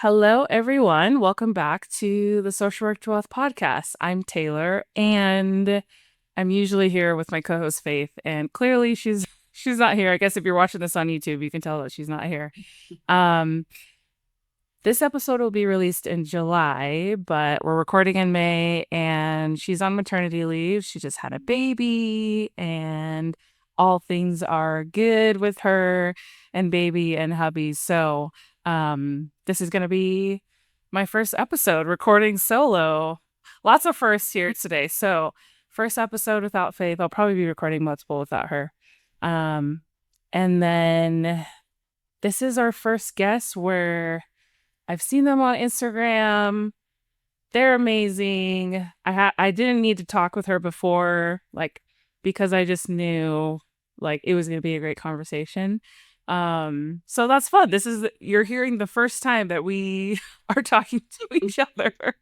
Hello, everyone. Welcome back to the Social Work to Wealth podcast. I'm Taylor, and I'm usually here with my co-host Faith, and clearly she's not here. I guess if you're watching this on YouTube, you can tell that she's not here. Um, this episode will be released in July, but we're recording in May, and she's on maternity leave. She just had a baby, and all things are good with her and baby and hubby. So, this is going to be my first episode recording solo. Lots of firsts here today. So, first episode without Faith. I'll probably be recording multiple without her. Um, and then this is our first guest where I've seen them on Instagram. They're amazing. I didn't need to talk with her before, because I just knew it was going to be a great conversation. So that's fun. You're hearing the first time that we are talking to each other.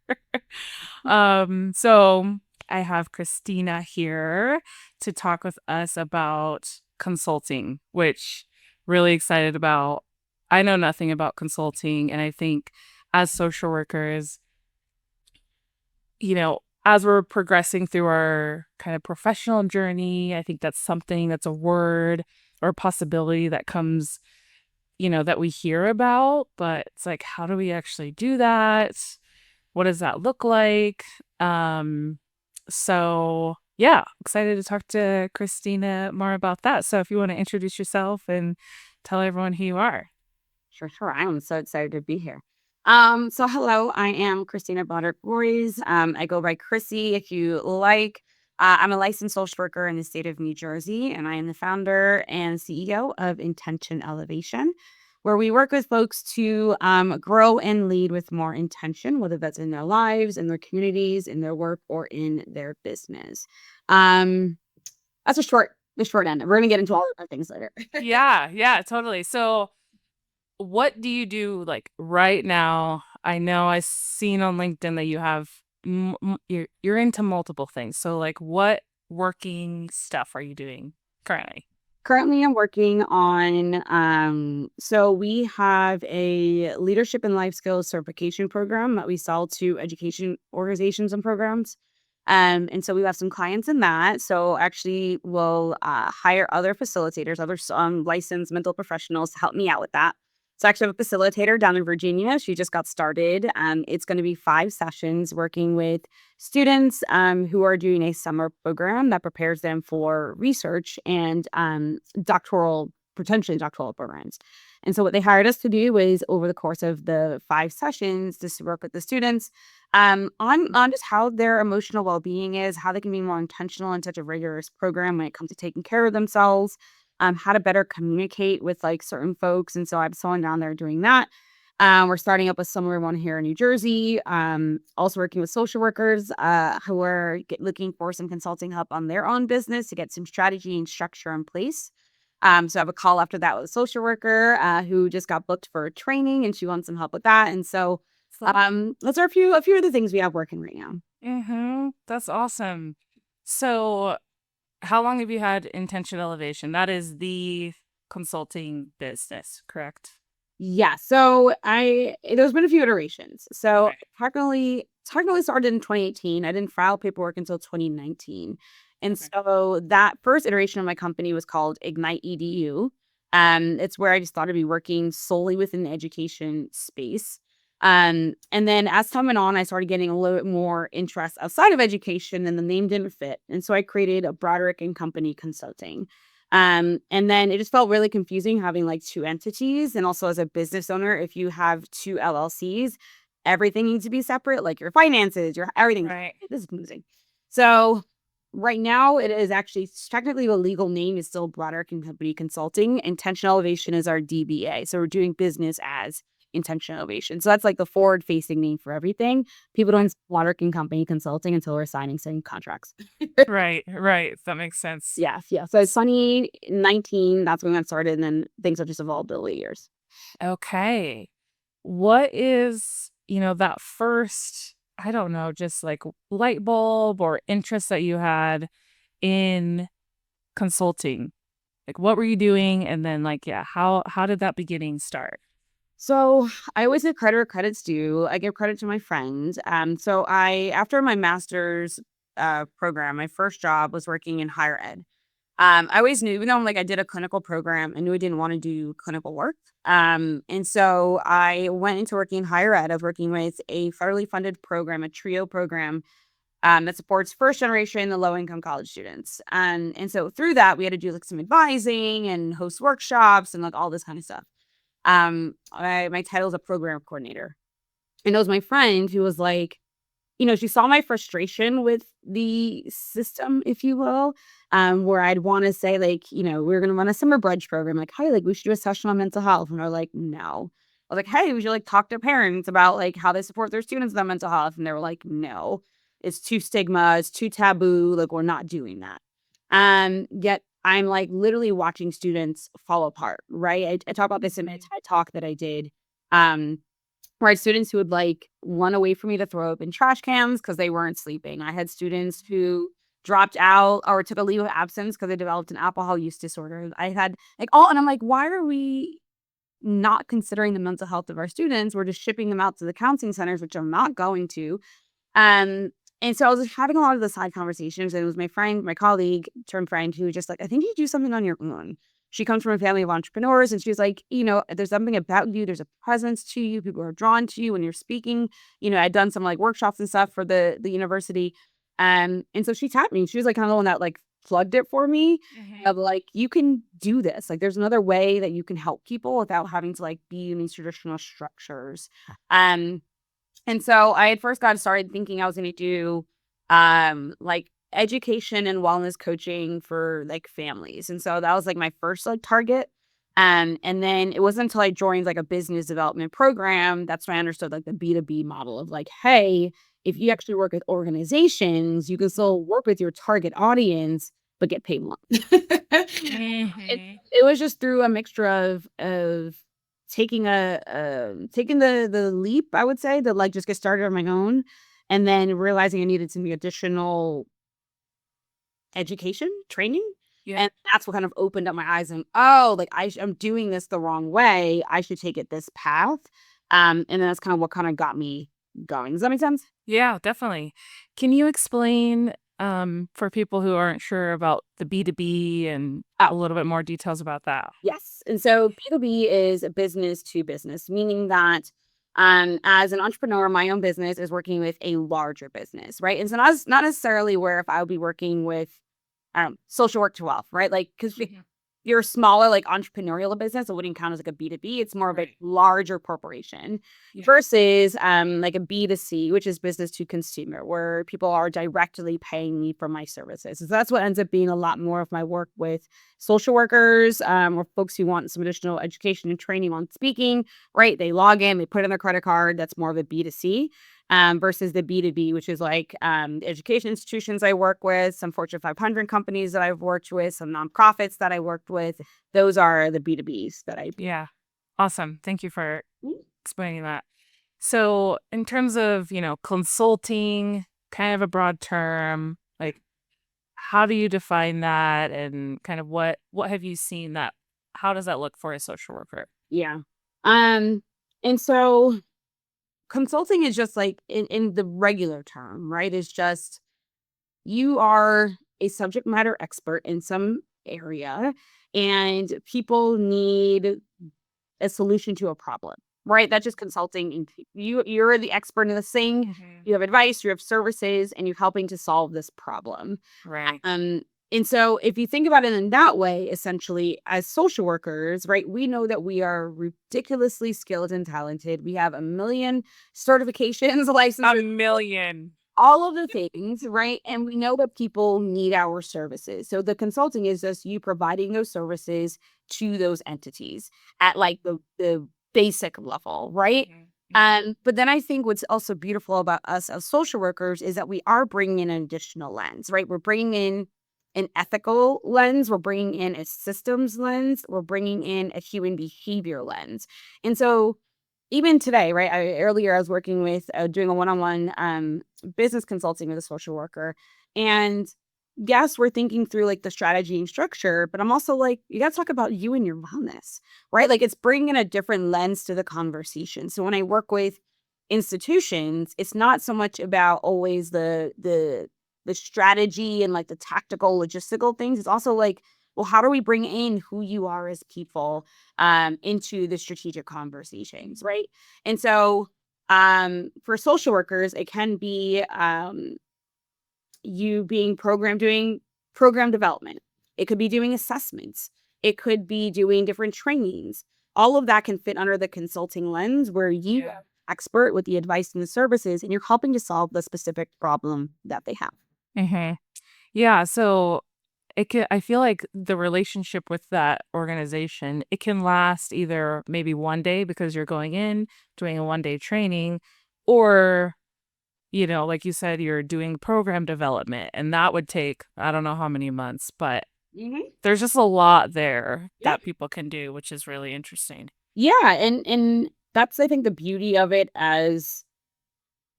So I have Christina here to talk with us about consulting, which really excited about. I know nothing about consulting, and I think as social workers, as we're progressing through our kind of professional journey, I think that's a word or a possibility that comes, that we hear about, but it's like, how do we actually do that? What does that look like? So yeah, excited to talk to Christina more about that. So if you want to introduce yourself and tell everyone who you are. Sure. I am so excited to be here. So hello, I am Christina Broderick-Royes. I go by Chrissy if you like. I'm a licensed social worker in the state of New Jersey, and I am the founder and CEO of Intention Elevation, where we work with folks to grow and lead with more intention, whether that's in their lives, in their communities, in their work, or in their business. That's the short end. We're gonna get into all the things later. Yeah, totally. So what do you do right now? I know I've seen on LinkedIn that you have you're into multiple things. So what working stuff are you doing currently? Currently, I'm working on, so we have a leadership and life skills certification program that we sell to education organizations and programs. And so we have some clients in that. So actually, we'll hire other facilitators, other licensed mental professionals to help me out with that. So actually, I have a facilitator down in Virginia. She just got started. It's going to be 5 sessions working with students who are doing a summer program that prepares them for research and potentially doctoral programs. And so what they hired us to do was over the course of the 5 sessions, just to work with the students on just how their emotional well-being is, how they can be more intentional in such a rigorous program when it comes to taking care of themselves, how to better communicate with certain folks. And so I have someone down there doing that. We're starting up a summer one here in New Jersey. Also working with social workers who are looking for some consulting help on their own business to get some strategy and structure in place. So I have a call after that with a social worker who just got booked for training, and she wants some help with that. And so those are a few of the things we have working right now. That's awesome. So how long have you had Intention Elevation? That is the consulting business, correct? Yeah. So there's been a few iterations. So technically started in 2018. I didn't file paperwork until 2019. And so that first iteration of my company was called Ignite EDU. It's where I just thought I'd be working solely within the education space. And then as time went on, I started getting a little bit more interest outside of education, and the name didn't fit. And so I created a Broderick and Company Consulting. And then it just felt really confusing having 2 entities. And also as a business owner, if you have 2 LLCs, everything needs to be separate, like your finances, your everything. Right. This is confusing. So right now it is actually technically the legal name is still Broderick and Company Consulting. Intention Elevation is our DBA. So we're doing business as Intention Elevation. So that's the forward facing name for everything. People don't Broderick and Company Consulting until we're signing some contracts. Right. That makes sense. Yeah. So it's 2019, that's when I got started, and then things have just evolved over the years. Okay. What is, that first, I don't know, just light bulb or interest that you had in consulting? What were you doing? And then how did that beginning start? So I always give credit where credit's due. I give credit to my friends. So after my master's program, my first job was working in higher ed. I always knew, even though like I did a clinical program, I knew I didn't want to do clinical work. And so I went into working in higher ed. I was working with a federally funded program, a TRIO program, that supports first generation and low income college students. And so through that, we had to do like some advising and host workshops and like all this kind of stuff. My title is a program coordinator. And it was my friend who was like, she saw my frustration with the system, if you will, where I'd want to say, like, we're going to run a summer brunch program. Like, hey, like, we should do a session on mental health. And they're like, no. I was like, hey, we should like talk to parents about like how they support their students with their mental health. And they were like, no, it's too stigma. It's too taboo. Like, we're not doing that. Yet I'm like literally watching students fall apart, right? I talk about this in my TED talk that I did. Where I had students who would like run away from me to throw up in trash cans because they weren't sleeping. I had students who dropped out or took a leave of absence because they developed an alcohol use disorder. I had like and I'm like, why are we not considering the mental health of our students? We're just shipping them out to the counseling centers, which I'm not going to. Um, and so I was having a lot of the side conversations, and it was my friend, my colleague turned friend, who was just like, I think you do something on your own. She comes from a family of entrepreneurs, and she's like, there's something about you. There's a presence to you. People are drawn to you when you're speaking. I'd done some like workshops and stuff for the university. And so she tapped me. She was like kind of the one that like plugged it for me of like, you can do this. Like, there's another way that you can help people without having to like be in these traditional structures. Um, and so I had first got started thinking I was going to do like education and wellness coaching for like families. And so that was like my first like target. And then it wasn't until I joined like a business development program that's when I understood like the B2B model of like, hey, if you actually work with organizations, you can still work with your target audience, but get paid more. it, Mm-hmm. it was just through a mixture of taking taking the leap, I would say, to like just get started on my own, and then realizing I needed some additional education training. Yeah. And that's what kind of opened up my eyes and, oh, like I'm doing this the wrong way. I should take it this path. And then that's kind of what kind of got me going. Does that make sense? Yeah, definitely. Can you explain for people who aren't sure about the B2B and a Oh, little bit more details about that? yes. And so B2B is a business to business, meaning that as an entrepreneur, my own business is working with a larger business, right? And so not necessarily where if I would be working with social work to wealth, right? Like, because you're a smaller, like entrepreneurial business, it wouldn't count as like a B2B. It's more of a Right. larger corporation Yeah. versus like a B2C, which is business to consumer, where people are directly paying me for my services. So that's what ends up being a lot more of my work with social workers, or folks who want some additional education and training on speaking, right? They log in, they put in their credit card. That's more of a B2C. Versus the B2B, which is like the education institutions I work with, some Fortune 500 companies that I've worked with, some nonprofits that I worked with. Those are the B2Bs that I. Yeah. Awesome. Thank you for Mm. explaining that. So, in terms of, consulting, kind of a broad term, like how do you define that and kind of what have you seen that how does that look for a social worker? Yeah. Um, and so consulting is just like in the regular term, right? Is just you are a subject matter expert in some area and people need a solution to a problem, right? That's just consulting. And you're the expert in this thing. Mhm. You have advice, you have services, and you're helping to solve this problem. Right. Um, and so if you think about it in that way, essentially, as social workers, right, we know that we are ridiculously skilled and talented. We have a million certifications, A licenses, million. all of the things, right? And we know that people need our services. So the consulting is just you providing those services to those entities at like the basic level, right? Mhm. Mhm. But then I think what's also beautiful about us as social workers is that we are bringing in an additional lens, right? We're bringing in an ethical lens, we're bringing in a systems lens, we're bringing in a human behavior lens. And so even today, right? Earlier I was working with doing a one-on-one business consulting with a social worker, and yes, we're thinking through like the strategy and structure, but I'm also like, you got to talk about you and your wellness, right? Like it's bringing a different lens to the conversation. So when I work with institutions, it's not so much about always the strategy and like the tactical logistical things. It's also like, well, how do we bring in who you are as people into the strategic conversations, right? And so for social workers, it can be you being doing program development. It could be doing assessments. It could be doing different trainings. All of that can fit under the consulting lens where you are expert with the advice and the services and you're helping to solve the specific problem that they have. Mhm. Yeah, so I feel like the relationship with that organization, it can last either maybe one day because you're going in, doing a one-day training, or, like you said, you're doing program development, and that would take I don't know how many months, but Hmm. there's just a lot there Yeah. that people can do, which is really interesting. Yeah. And that's I think the beauty of it as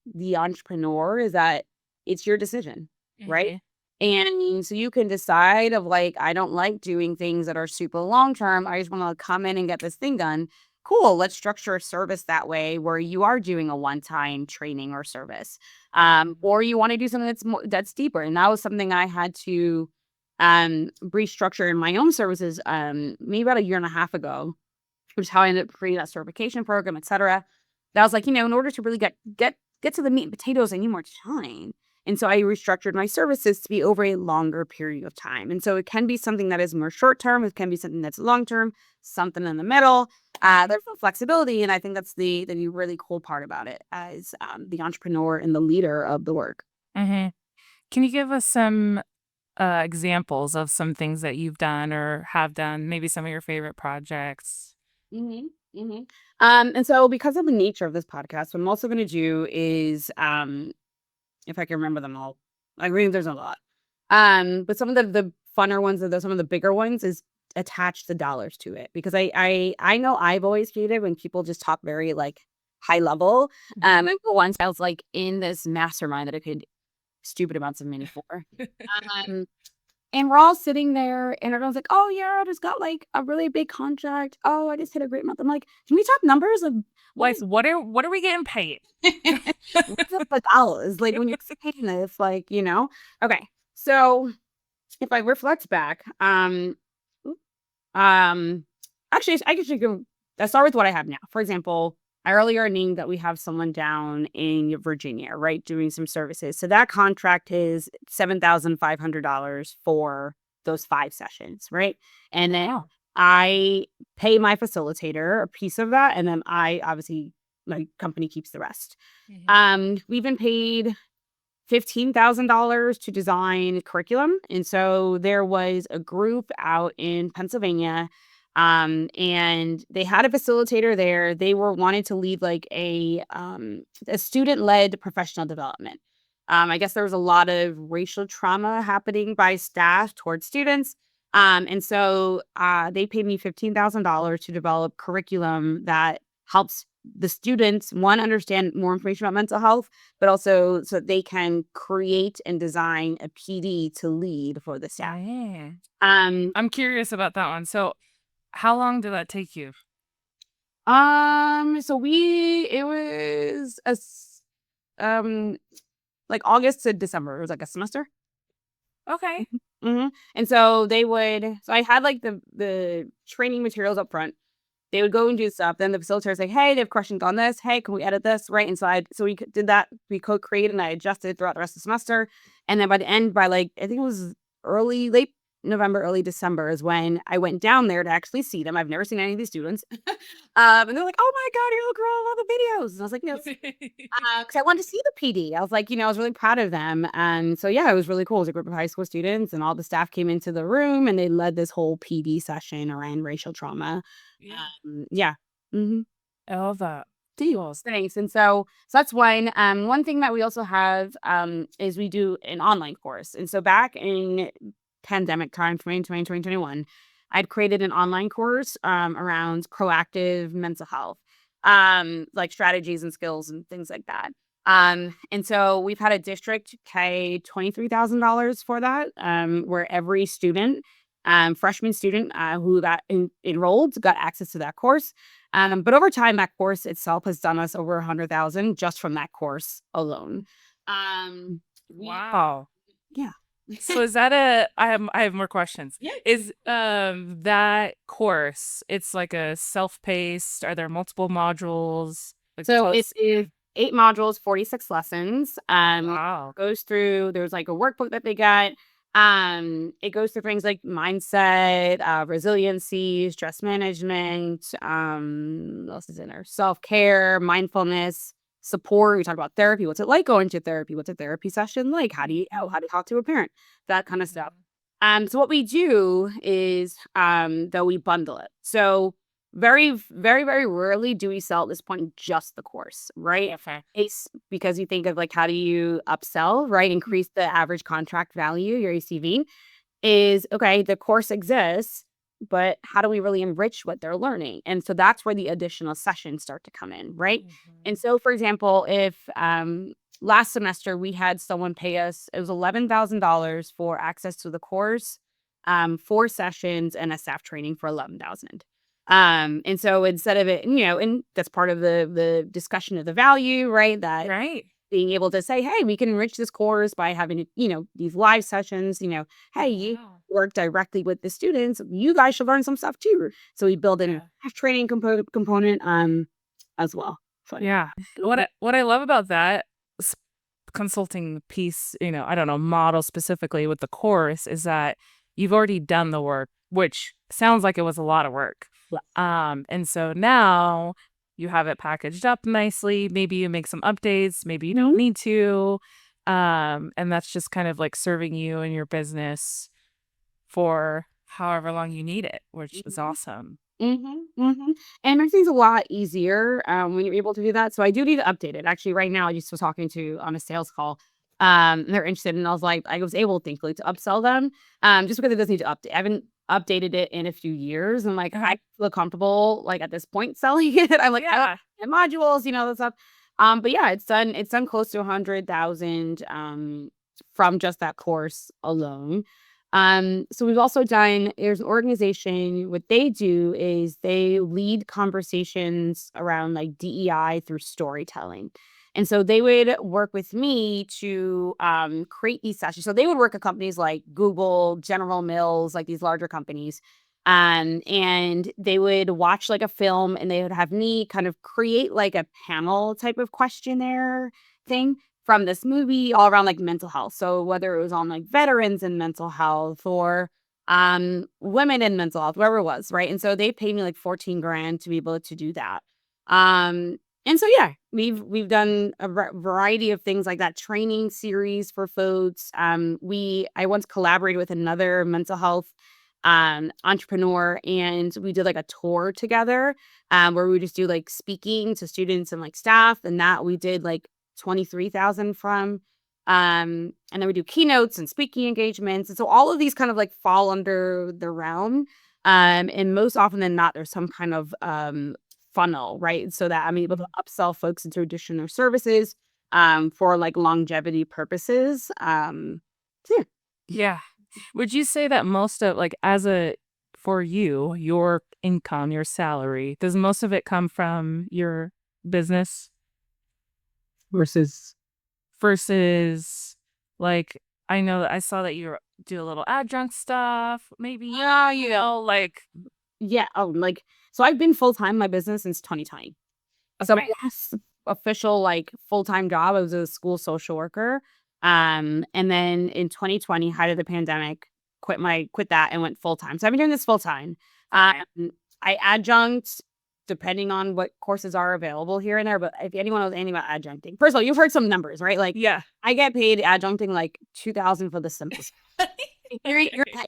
the entrepreneur is that it's your decision, right? Mhm. And so you can decide of like, I don't like doing things that are super long term. I just want to come in and get this thing done. Cool. Let's structure a service that way where you are doing a one-time training or service. Or you want to do something that's deeper. And that was something I had to restructure in my own services maybe about a year and a half ago, which is how I ended up creating that certification program, et cetera. That was like, in order to really get to the meat and potatoes, I need more time. And so I restructured my services to be over a longer period of time. And so it can be something that is more short term, it can be something that's long term, something in the middle. There's some flexibility, and I think that's the really cool part about it as the entrepreneur and the leader of the work. Mhm. Can you give us some examples of some things that you've done or have done, maybe some of your favorite projects? Hmm. Hmm. And so because of the nature of this podcast, what I'm also going to do is if I can remember them all. I mean, there's a lot. But some of the funner ones, some of the bigger ones is attach the dollars to it because I know I've always hated when people just talk very like high level. And for once I was like in this mastermind that I paid stupid amounts of money for. Um, and we're all sitting there and everyone's like, oh yeah, I just got like a really big contract. Oh, I just hit a great month. I'm like, can we talk numbers of what Like, what are we getting paid? what's up with dollars? Like when you're saying this, like, Okay. So if I reflect back, oop, um, actually, I guess you can. Let's start with what I have now. For example, I earlier named that we have someone down in Virginia, right, doing some services. So that contract is $7,500 for those 5 sessions, right? And then Wow. I pay my facilitator a piece of that, and then I obviously my company keeps the rest. Mhm. We've been paid $15,000 to design curriculum. And so there was a group out in Pennsylvania, and they had a facilitator there. They were wanted to lead like a student-led professional development. I guess there was a lot of racial trauma happening by staff towards students. And so they paid me $15,000 to develop curriculum that helps the students, one, understand more information about mental health, but also so that they can create and design a PD to lead for the staff. Dang. Um, I'm curious about that one. So, how long did that take you? so it was um like August to December. It was like a semester. Okay. Hmm. And so so I had like the training materials up front. They would go and do stuff. Then the facilitator say, "Hey, they have questions on this. Hey, can we edit this?" Right inside. So we did that. We co-created and I adjusted throughout the rest of the semester. And then by the end, by like I think it was late November, early December is when I went down there to actually see them. I've never seen any of these students. And they're like, "Oh my god, you're the girl! I love the videos." And I was like, "Yes." Because I wanted to see the PD. I was like, I was really proud of them. And so, yeah, it was really cool. It was a group of high school students, and all the staff came into the room and they led this whole PD session around racial trauma. Yeah. Yeah. Hmm. I love that. Cool. Thanks. And so that's one. One thing that we also have is we do an online course. And so back in pandemic time, 2020, 2021, I'd created an online course around proactive mental health, like strategies and skills and things like that. And so we've had a district pay $23,000 for that, where every student, freshman student who got enrolled got access to that course. But over time, that course itself has done us over 100,000 just from that course alone. We Wow. Yeah. So is that I have more questions. Yeah. Is that course, it's like a self-paced, are there multiple modules? Like So tell it us. is 8 modules, 46 lessons. Wow. Goes through there's like a workbook that they get. It goes through things like mindset, resiliency, stress management, what else is in there? Self-care, mindfulness, support. We talk about therapy. What's it like going to therapy? What's a therapy session like? How do you talk to a parent? That kind of stuff. So what we do is though we bundle it. So very, very, very rarely do we sell at this point just the course, right? Okay. It's because you think of like how do you upsell, right? Increase the average contract value, your ACV is okay, the course exists, but how do we really enrich what they're learning? And so that's where the additional sessions start to come in, right? And so, for example, if last semester we had someone pay us, it was $11,000 for access to the course, 4 sessions, and a staff training for 11,000. And so instead of it, and that's part of the discussion of the value, right? That Right. being able to say, hey, we can enrich this course by having, these live sessions, hey, you Wow. work directly with the students. You guys should learn some stuff too. So we build in Yeah. a training component as well. So, Yeah. What I love about that s- consulting piece, I don't know, model specifically with the course is that you've already done the work, which sounds like it was a lot of work. yeah. And so now you have it packaged up nicely. Maybe you make some updates, maybe you don't need to. And that's just kind of like serving you and your business for however long you need it, which is Mhm. awesome. Mhm, mhm, and it makes things a lot easier, when you're able to do that, so I do need to update it. Actually, right now, I just was talking to on a sales call, and they're interested, and I was able, thankfully, to upsell them, just because it does need to update. I haven't updated it in a few years, and, like, I feel comfortable, like, at this point selling it. I'm like, "I Yeah. have modules," that stuff. But yeah, it's done close to 100,000, from just that course alone. So we've also done there's an organization, what they do is they lead conversations around like DEI through storytelling. And so they would work with me to create these sessions. So they would work at companies like Google, General Mills, like these larger companies. And they would watch like a film and they would have me kind of create like a panel type of questionnaire thing from this movie all around like mental health. So whether it was on like veterans and mental health or women in mental health, wherever it was, right? And so they paid me like 14 grand to be able to do that. And so yeah, we've done a variety of things like that training series for folks. I once collaborated with another mental health entrepreneur and we did like a tour together where we would just do like speaking to students and like staff and that we did like 23,000 from. And then we do keynotes and speaking engagements. And so all of these kind of like fall under the realm. And most often than not, there's some kind of funnel, right? So that I'm able to upsell folks into additional services for like longevity purposes. So yeah. Yeah. Would you say that most of like for you, your income, your salary, does most of it come from your business Versus versus like I know that I saw that you do a little adjunct stuff, maybe like yeah, like so I've been full time in my business since 2020. So my okay. last official, like, full-time job, I was a school social worker. And then in 2020, height of the pandemic, quit that and went full-time. So I've been doing this full-time. Okay. I adjunct depending on what courses are available here and there, but if anyone knows anything about adjuncting first of all, you've heard some numbers, right? Like, Yeah. I get paid adjuncting, like, 2,000 for the semester. You're Okay.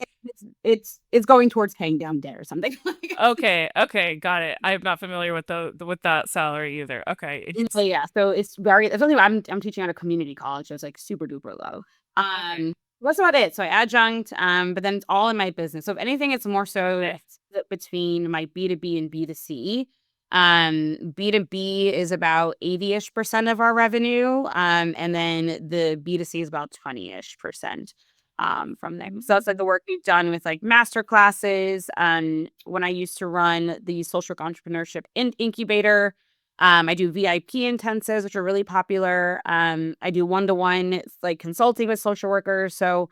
it's going towards paying down debt or something. Okay. Okay. Got it. I'm not familiar with with that salary either. Okay. So yeah, so it's something I'm teaching at a community college, so it's like super duper low. Okay. That's about it. So I adjunct, but then it's all in my business. So if anything, it's more so Okay. split between my B2B and B2C. B2B is about 80-ish% of our revenue. And then the B2C is about 20-ish% from there. So it's like the work we've done with like master classes. When I used to run the social work entrepreneurship incubator, I do VIP intensives, which are really popular. I do one-to-one like consulting with social workers. So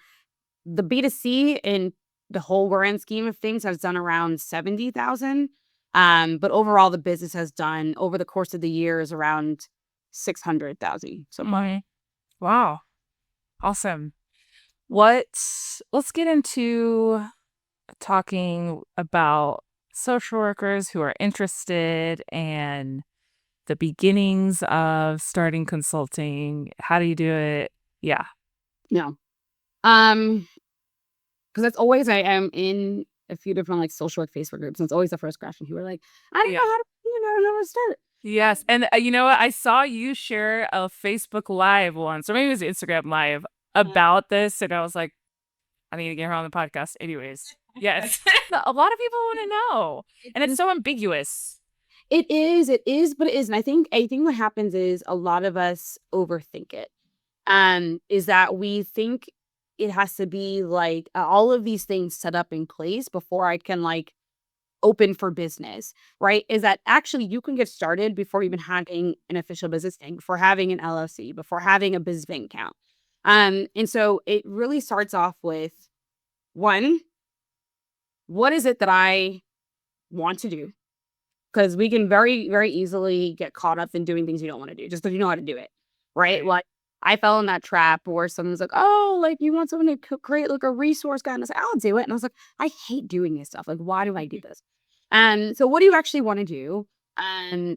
the B2C in the whole grand scheme of things has done around 70,000. But overall, the business has done over the course of the years around 600,000 so far. Mhm. Wow. Awesome. Let's get into talking about social workers who are interested and the beginnings of starting consulting. How do you do it? Yeah. No. Because that's always I am in a few different like social work Facebook groups, and it's always the first question. People are like, I don't Yeah. know how to, I don't know how to start. Yes. And you know what? I saw you share a Facebook Live once, or maybe it was Instagram Live about this. And I was like, I need to get her on the podcast. Anyways. Yes. A lot of people want to know. And it's so ambiguous. It is, but it isn't. I think what happens is a lot of us overthink it. Is that we think it has to be like all of these things set up in place before I can like open for business, right? Is that actually you can get started before even having an official business thing, before having an LLC, before having a business bank account. And so it really starts off with one, what is it that I want to do? Because we can very, very easily get caught up in doing things you don't want to do just because you know how to do it, right? Like I fell in that trap where someone's like, "Oh, like you want someone to create like a resource guide," and I was like, "I'll do it," and I was like, "I hate doing this stuff. Like, why do I do this?" And so, what do you actually want to do? And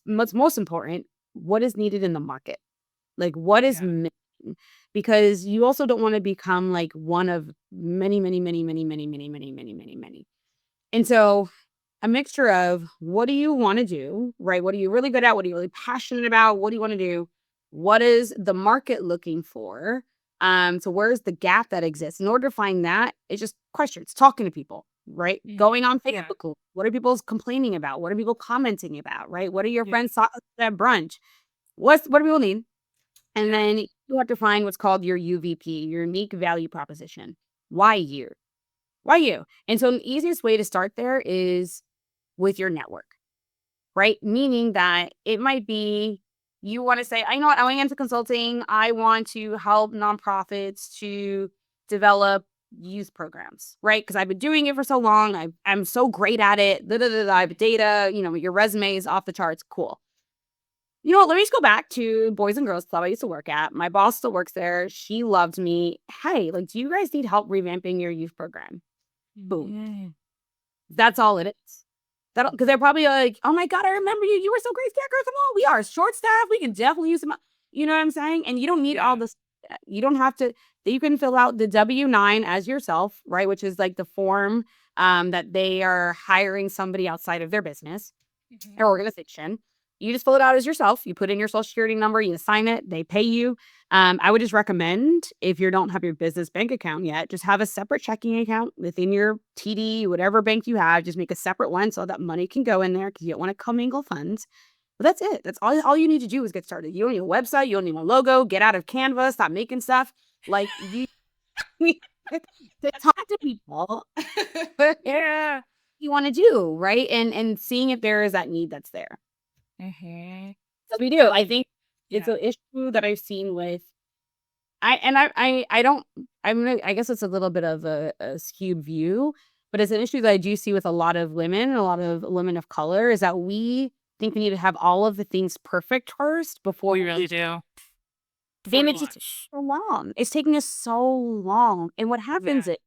what's most important, what is needed in the market? Like, what is Yeah. missing? Because you also don't want to become like one of many, many, many, many, many, many, many, many, many, many. And so a mixture of what do you want to do, right? What are you really good at? What are you really passionate about? What do you want to do? What is the market looking for? So where's the gap that exists? In order to find that, it's just questions, talking to people, right? Going on Yeah. Facebook. What are people complaining about? What are people commenting about, right? What are your Yeah. friends thought at brunch? What do people need? And then you have to find what's called your UVP, your unique value proposition. Why you? Why you? And so the easiest way to start there is with your network, right? Meaning that it might be you want to say, I know what, I want to get into consulting. I want to help nonprofits to develop youth programs, right? Because I've been doing it for so long. I'm so great at it. I have data, your resume is off the charts. Cool. You know what? Let me just go back to Boys and Girls Club I used to work at. My boss still works there. She loved me. Hey, like, do you guys need help revamping your youth program? Boom. Yeah. That's all it is. That because they're probably like, oh my God, I remember you. You were so great, Scarecrow. Come on, we are short staff. We can definitely use some. You know what I'm saying? And you don't need all this. You don't have to. You can fill out the W-9 as yourself, right? Which is like the form that they are hiring somebody outside of their business or organization. You just fill it out as yourself. You put in your social security number, you assign it, they pay you. I would just recommend if you don't have your business bank account yet, just have a separate checking account within your TD, whatever bank you have. Just make a separate one so that money can go in there because you don't want to commingle funds. But that's it. That's all you need to do is get started. You don't need a website. You don't need a logo. Get out of Canva. Stop making stuff. Like you to talk to people. Yeah. You want to do, right? And seeing if there is that need that's there. Mm-hmm. So we do. I think it's Yeah. an issue that I've seen with I don't I guess it's a little bit of a skewed view, but it's an issue that I do see with a lot of women, a lot of women of color, is that we think we need to have all of the things perfect first before We really do. and Before it's just lunch. so long. It's taking us so long. And what happens is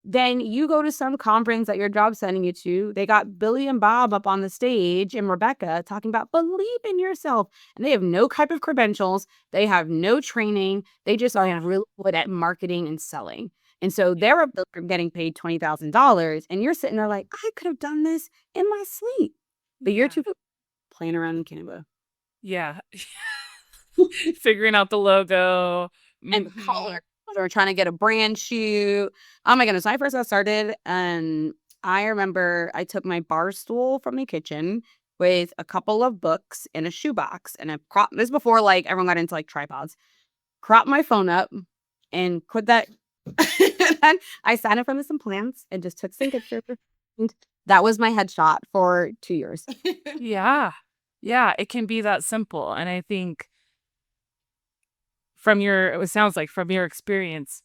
then you go to some conference that your job's sending you to. They got Billy and Bob up on the stage and Rebecca talking about believe in yourself. And they have no type of credentials. They have no training. They just are really good at marketing and selling. And so they're up there getting paid $20,000. And you're sitting there like, I could have done this in my sleep. But you're too playing around in Canva. Yeah. Figuring out the logo. And the color. Or trying to get a brand shoot. Oh my goodness. When I first got started, I remember I took my bar stool from the kitchen with a couple of books and a shoebox, and I cropped this before like everyone got into like tripods. Cropped my phone up and put that. And I sat in front of some plants and just took some pictures. And that was my headshot for 2 years. Yeah. Yeah, it can be that simple. And I think it sounds like from your experience,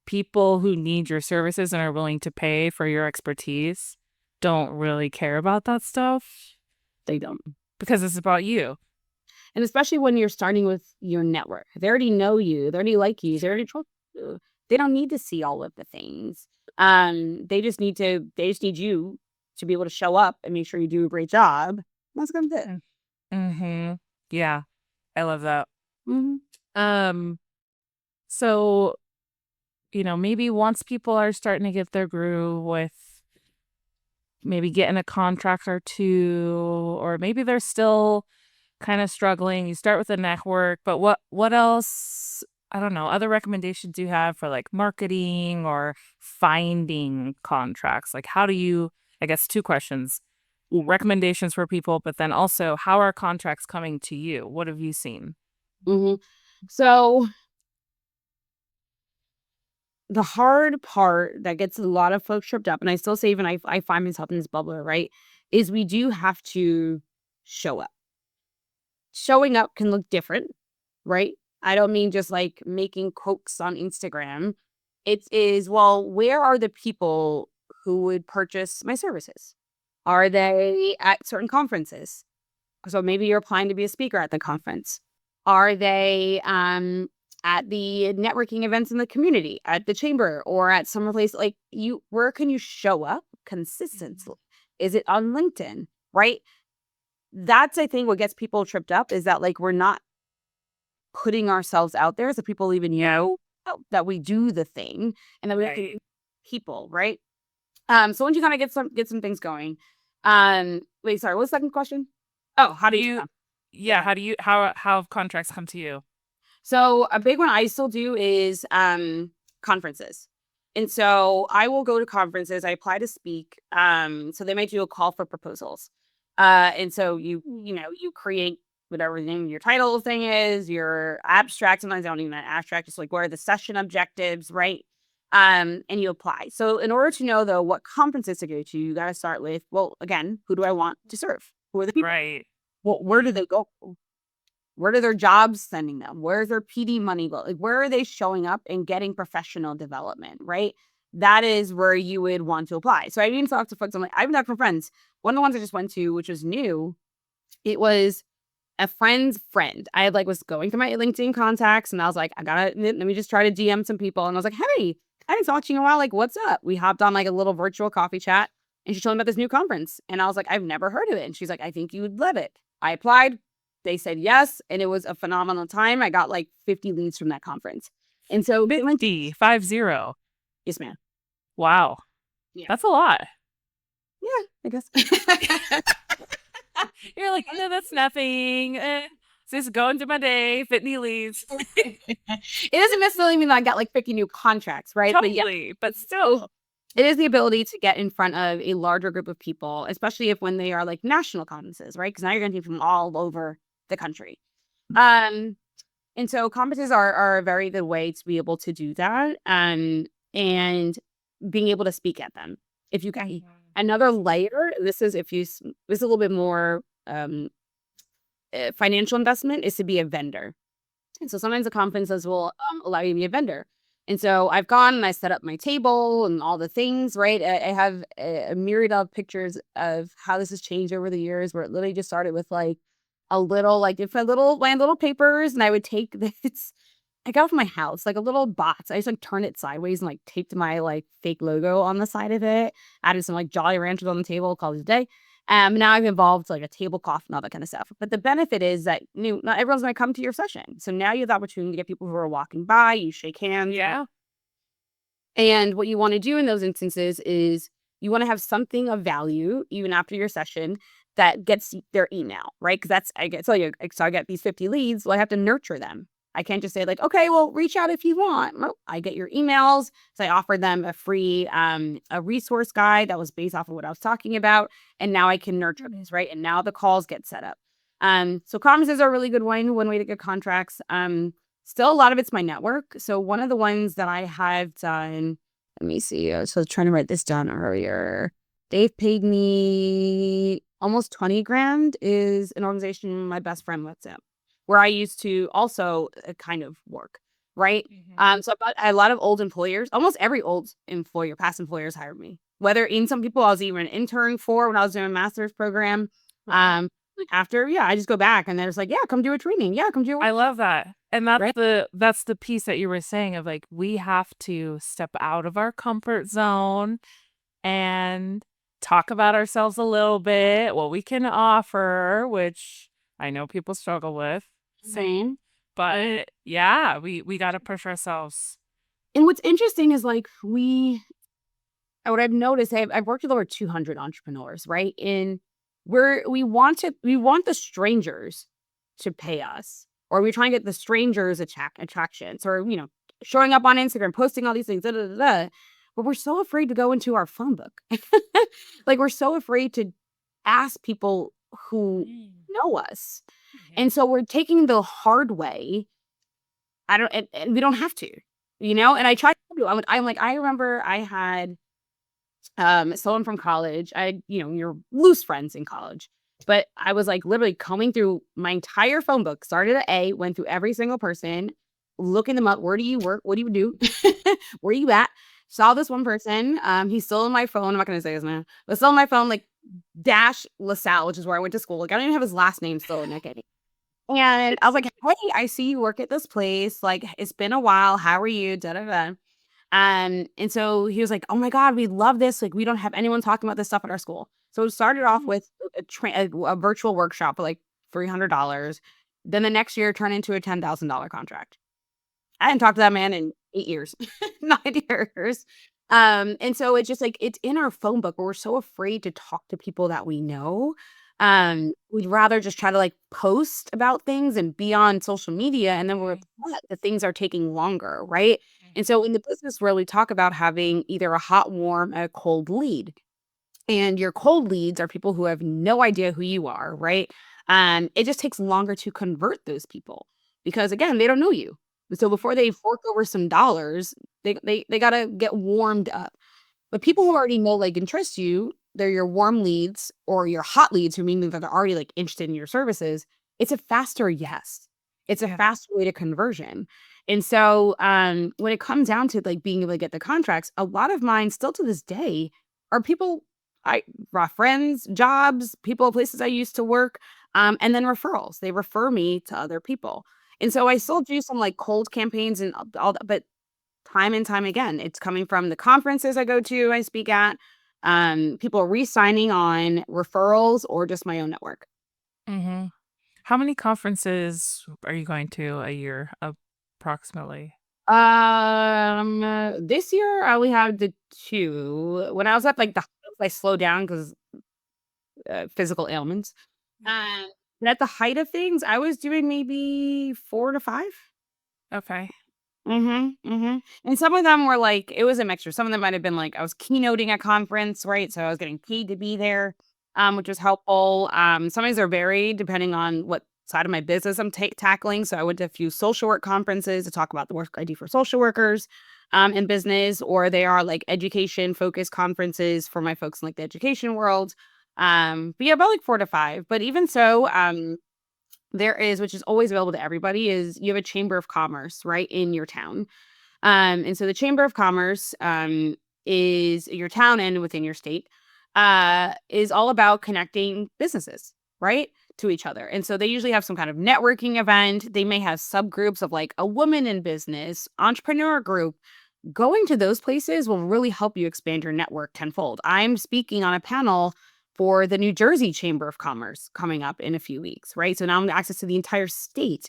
people who need your services and are willing to pay for your expertise don't really care about that stuff They don't. because it's about you. And especially when you're starting with your network, they already know you, they already like you, they already trust you. They don't need to see all of the things. They just need you to be able to show up and make sure you do a great job. That's gonna do it. Mm-hmm. Yeah, I love that. Mhm. Um, so, maybe once people are starting to get their groove with maybe getting a contract or two, or maybe they're still kind of struggling. You start with a network, but what else? I don't know. Other recommendations you have for like marketing or finding contracts? Like how do you, I guess two questions. Recommendations for people, but then also how are contracts coming to you? What have you seen? Mhm. So the hard part that gets a lot of folks tripped up, and I still say even I find myself in this bubble, right? Is we do have to show up. Showing up can look different, right? I don't mean just like making quotes on Instagram. It is, well, where are the people who would purchase my services? Are they at certain conferences? So maybe you're applying to be a speaker at the conference. Are they at the networking events in the community, at the chamber, or at some place like you? Where can you show up consistently? Is it on LinkedIn? Right? That's I think what gets people tripped up is that like we're not putting ourselves out there so people even know that we do the thing and that we have to people, right? So once you kind of get some things going, wait, sorry, what's the second question? Oh, how do you You come? Yeah, how have contracts come to you? So a big one I still do is conferences. And so I will go to conferences, I apply to speak. So they might do a call for proposals. And so you create whatever the name of your title thing is, your abstract. Sometimes I don't even abstract, just like what are the session objectives, right? And you apply. So in order to know though what conferences to go to, you gotta start with, well, again, who do I want to serve? Who are the people? Right. Well, where do they go? Where are their jobs sending them? Where's their PD money go? Like, where are they showing up and getting professional development, right? That is where you would want to apply. So I even talked to folks. I'm like, I've talked to friends. One of the ones I just went to, which was new, it was a friend's friend. I had was going through my LinkedIn contacts and I was like, let me just try to DM some people. And I was like, hey, I haven't talked to you in a while. Like, what's up? We hopped on like a little virtual coffee chat and she told me about this new conference. And I was like, I've never heard of it. And she's like, I think you would love it. I applied. They said yes. And it was a phenomenal time. I got like 50 leads from that conference. And so, 50. Yes, ma'am. Wow. Yeah. That's a lot. Yeah, I guess. You're like, no, that's nothing. Just going to my day, 50 leads. It doesn't necessarily mean that I got like 50 new contracts, right? Totally. But still. It is the ability to get in front of a larger group of people, especially if when they are like national conferences, right? Because now you're going to be from all over the country. And so conferences are a very good way to be able to do that. And being able to speak at them. If you can, another layer, this is a little bit more financial investment is to be a vendor. And so sometimes the conferences will allow you to be a vendor. And so I've gone and I set up my table and all the things, right? I have a myriad of pictures of how this has changed over the years where it literally just started with like a little, like if a little, my little papers and I would take this, I got from my house, like a little box. I just like turned it sideways and like taped my like fake logo on the side of it, added some like Jolly Ranchers on the table, called it a day. Now I've involved like a tablecloth and all that kind of stuff. But the benefit is that not everyone's going to come to your session. So now you have the opportunity to get people who are walking by, you shake hands. Yeah. And what you want to do in those instances is you want to have something of value even after your session that gets their email, right? Because I get these 50 leads. Well, I have to nurture them. I can't just say like, okay, well, reach out if you want. Nope. I get your emails. So I offered them a free a resource guide that was based off of what I was talking about. And now I can nurture this, right? And now the calls get set up. So conferences are a really good one way to get contracts. Still a lot of it's my network. So one of the ones that I have done, let me see. I was trying to write this down earlier. They've paid me almost 20 grand, is an organization my best friend lets in, where I used to also kind of work, right? So I've got a lot of old employers. Almost every old employer, past employers hired me. Whether in some people I was even an intern for when I was doing a master's program. After, I just go back and they're just like, yeah, come do a training. Yeah, come do I a love that. And right. that's the piece that you were saying of like we have to step out of our comfort zone and talk about ourselves a little bit, what we can offer, which I know people struggle with. Same. But yeah, we got to push ourselves. And what's interesting is like what I've noticed, I've worked with over 200 entrepreneurs, right? And we want the strangers to pay us, or we try and get the strangers attractions, or showing up on Instagram, posting all these things, da, da, da, da. But we're so afraid to go into our phone book. Like we're so afraid to ask people who know us, and so we're taking the hard way. I don't, and we don't have to, And I try to. I'm like, I remember I had someone from college. You're loose friends in college. But I was like literally combing through my entire phone book, started at A, went through every single person, looking them up. Where do you work? What do you do? Where are you at? Saw this one person. He's still in my phone. I'm not gonna say his name, but still on my phone, like Dash LaSalle, which is where I went to school. Like I don't even have his last name still in it. And I was like, hey, I see you work at this place. Like, it's been a while. How are you? Da da da. And so he was like, "Oh my God, we love this. Like, we don't have anyone talking about this stuff at our school." So it started off with a virtual workshop for like $300. Then the next year turned into a $10,000 contract. I hadn't talked to that man in 8 years, 9 years. And so it's just like it's in our phone book, but we're so afraid to talk to people that we know. We'd rather just try to like post about things and be on social media, and then we're upset that things are taking longer, right? And so in the business world, we talk about having either a hot, warm, a cold lead. And your cold leads are people who have no idea who you are, right? And it just takes longer to convert those people because again, they don't know you. So before they fork over some dollars, they gotta get warmed up. But people who already know, like, and trust you, they're your warm leads or your hot leads, who mean that they're already like interested in your services. It's a faster yes. It's a faster way to conversion. And so when it comes down to like being able to get the contracts, a lot of mine still to this day are people raw friends, jobs, people, places I used to work, and then referrals. They refer me to other people. And so I still do some like cold campaigns and all that, but time and time again, it's coming from the conferences I go to, I speak at, people re-signing on referrals or just my own network. Mm-hmm. How many conferences are you going to a year approximately? This year I only had the two. When I was at like the height, I slowed down because physical ailments. Um, but at the height of things, I was doing maybe 4 to 5. Okay. And some of them were like, it was a mixture. Some of them might have been like, I was keynoting a conference, right? So I was getting paid to be there, which was helpful. Some of these are varied depending on what side of my business I'm tackling. So I went to a few social work conferences to talk about the work I do for social workers in business, or they are like education focused conferences for my folks in like the education world. But yeah, about like 4 to 5. But even so, there is, which is always available to everybody, is you have a chamber of commerce, right, in your town. And so the chamber of commerce is your town and within your state is all about connecting businesses, right, to each other. And so they usually have some kind of networking event. They may have subgroups of like a woman in business, entrepreneur group. Going to those places will really help you expand your network tenfold. I'm speaking on a panel for the New Jersey Chamber of Commerce coming up in a few weeks, right? So now I'm access to the entire state,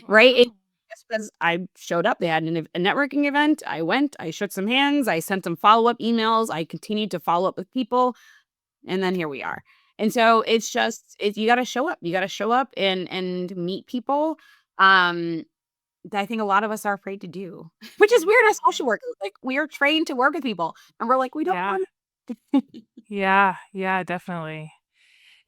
right? Just because I showed up, they had a networking event. I went, I shook some hands, I sent some follow-up emails, I continued to follow up with people, and then here we are. And so it's just you got to show up. You got to show up and meet people. Um that I think a lot of us are afraid to do, which is weird as social workers. Like, we are trained to work with people, and we're like, we don't Yeah. want. Yeah. Yeah, definitely.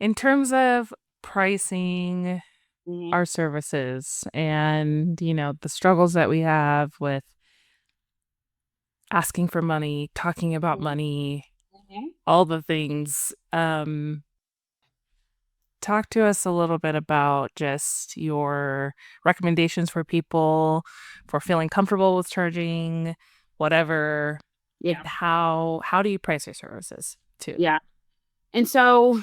In terms of pricing Mhm, our services and, the struggles that we have with asking for money, talking about mhm, money, mhm. all the things, talk to us a little bit about just your recommendations for people for feeling comfortable with charging whatever. Yeah, How do you price your services too? yeah. And so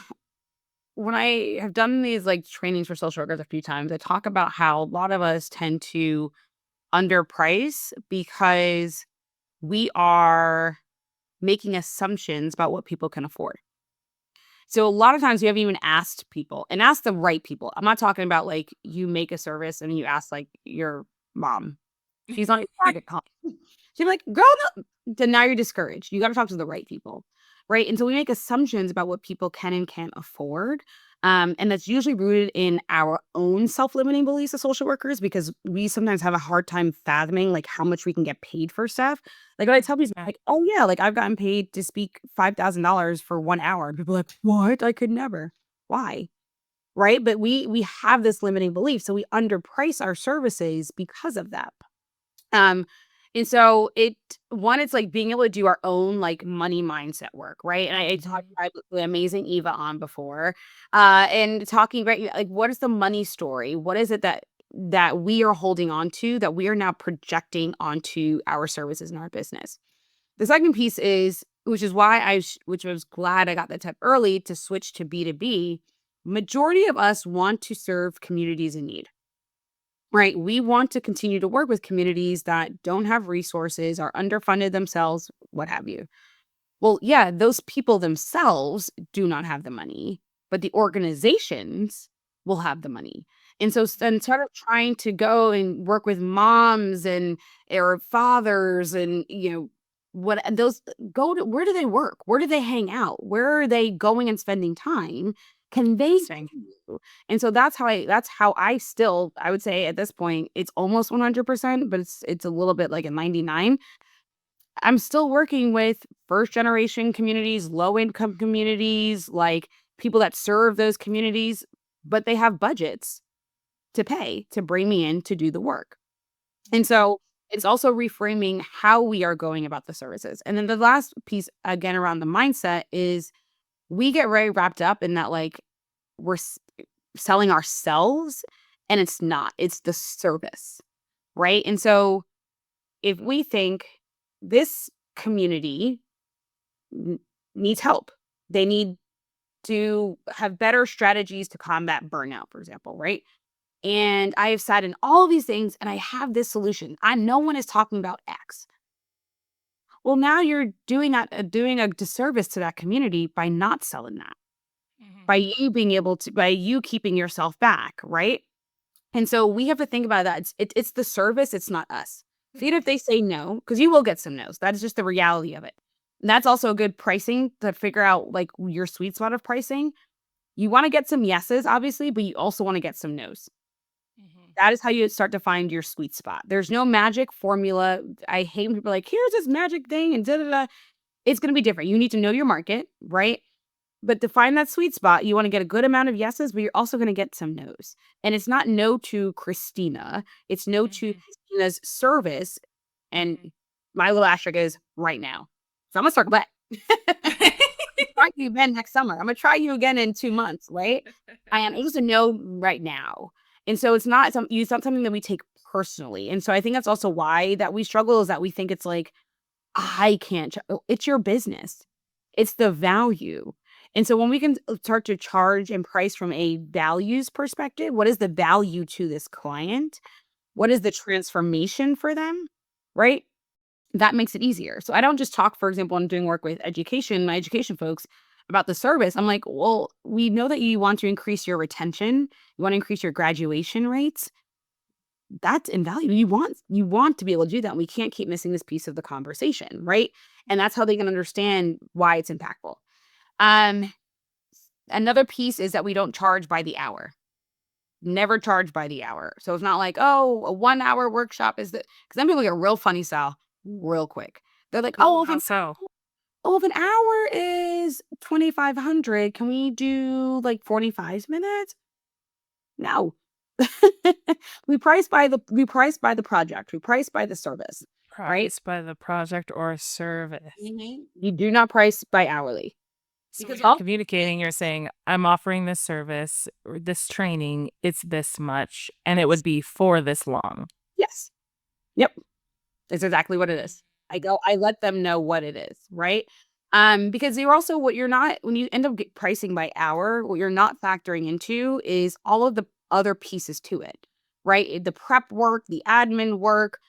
when I have done these like trainings for social workers a few times, I talk about how a lot of us tend to underprice because we are making assumptions about what people can afford. So a lot of times we haven't even asked people and ask the right people. I'm not talking about like you make a service and you ask like your mom. She's on your target call. She'd be like, girl, no. Then now you're discouraged. You got to talk to the right people. Right. And so we make assumptions about what people can and can't afford. And that's usually rooted in our own self-limiting beliefs as social workers because we sometimes have a hard time fathoming like how much we can get paid for stuff. Like when I tell people Yeah. like, oh yeah, like I've gotten paid to speak $5,000 for 1 hour. And people are like, what? I could never. Why? Right. But we have this limiting belief. So we underprice our services because of that. Um, and so it's like being able to do our own like money mindset work, right? And I talked Mhm. about the amazing Eva on before, and talking about like what is the money story? What is it that we are holding on to that we are now projecting onto our services and our business? The second piece is, which is why which I was glad I got that tip early to switch to B2B. Majority of us want to serve communities in need. Right. We want to continue to work with communities that don't have resources, are underfunded themselves, what have you. Well, yeah, those people themselves do not have the money, but the organizations will have the money. And so instead of trying to go and work with moms and or fathers and what those go to, where do they work? Where do they hang out? Where are they going and spending time? Can they Interesting. do? And so that's how I still I would say at this point it's almost 100%, but it's a little bit like a 99. I'm still working with first generation communities, low income communities, like people that serve those communities, but they have budgets to pay to bring me in to do the work. And so it's also reframing how we are going about the services. And then the last piece, again, around the mindset is we get very wrapped up in that, like, we're selling ourselves, and it's not, it's the service. Right. And so if we think this community n- needs help. They need to have better strategies to combat burnout, for example, right? And I have sat in all of these things and I have this solution. I No one is talking about X. Well, now you're doing a disservice to that community by not selling that. Mhm. By you being able to by you keeping yourself back, right? And so we have to think about that. It's the service, it's not us. So even if they say no, because you will get some no's. That is just the reality of it. And that's also a good pricing to figure out like your sweet spot of pricing. You want to get some yeses, obviously, but you also want to get some no's. Mhm. That is how you start to find your sweet spot. There's no magic formula. I hate when people are like, here's this magic thing and da da da. It's going to be different. You need to know your market, right? But to find that sweet spot, you wanna get a good amount of yeses, but you're also gonna get some nos. And it's not no to Christina, it's no to Mhm. Christina's service, and Mhm. my little asterisk is right now. So I'm gonna circle back. Try you again next summer. I'm gonna try you again in 2 months, right? And it was a no right now. And so it's not something that we take personally. And so I think that's also why that we struggle is that we think it's like I can't it's your business. It's the value. And so when we can start to charge and price from a values perspective, what is the value to this client? What is the transformation for them? Right? That makes it easier. So I don't just talk, for example, I'm doing work with my education folks about the service. I'm like, well, we know that you want to increase your retention, you want to increase your graduation rates. That's invaluable. You want to be able to do that. And we can't keep missing this piece of the conversation, right? And that's how they can understand why it's impactful. Um, Another piece is that we don't charge by the hour. never charge by the hour. So it's not like, oh, a 1 hour workshop is that, because then people get real funny style real quick. They're like, Oh, how so? if an hour is 2,500, can we do like 45 minutes? No. We price by the project. We price by the service, right? Price by the project or service. You do not price by hourly. So when Because you're all communicating, you're saying, I'm offering this service or this training, it's this much, and it would be for this long. yes. Yep. It's exactly what it is. I let them know what it is, right? Because you're also what you're not when you end up pricing by hour, what you're not factoring into is all of the other pieces to it, right? The prep work, the admin work,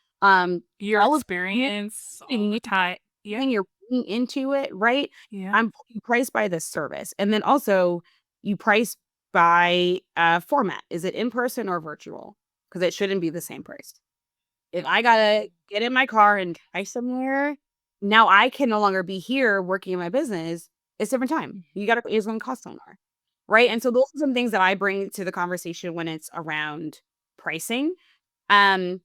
Your all of experience, all the the time. Yeah. you're putting into it, right? Yeah. You price by the service, and then also you price by format. Is it in person or virtual? Because it shouldn't be the same price. If I gotta get in my car and drive somewhere, now I can no longer be here working in my business. It's different time. It's gonna cost more, right? And so those are some things that I bring to the conversation when it's around pricing. Um,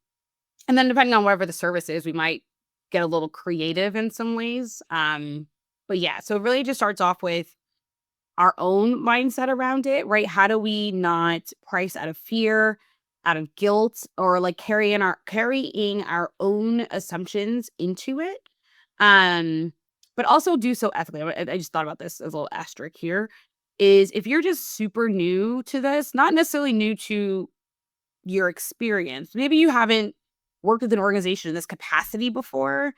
and then depending on whatever the service is, we might get a little creative in some ways. But yeah, so it really just starts off with our own mindset around it, right? How do we not price out of fear, out of guilt, or like carrying our own assumptions into it? Um, but also do so ethically. I just thought about this as a little asterisk here. Is if you're just super new to this, not necessarily new to your experience, maybe you haven't worked with an organization in this capacity before.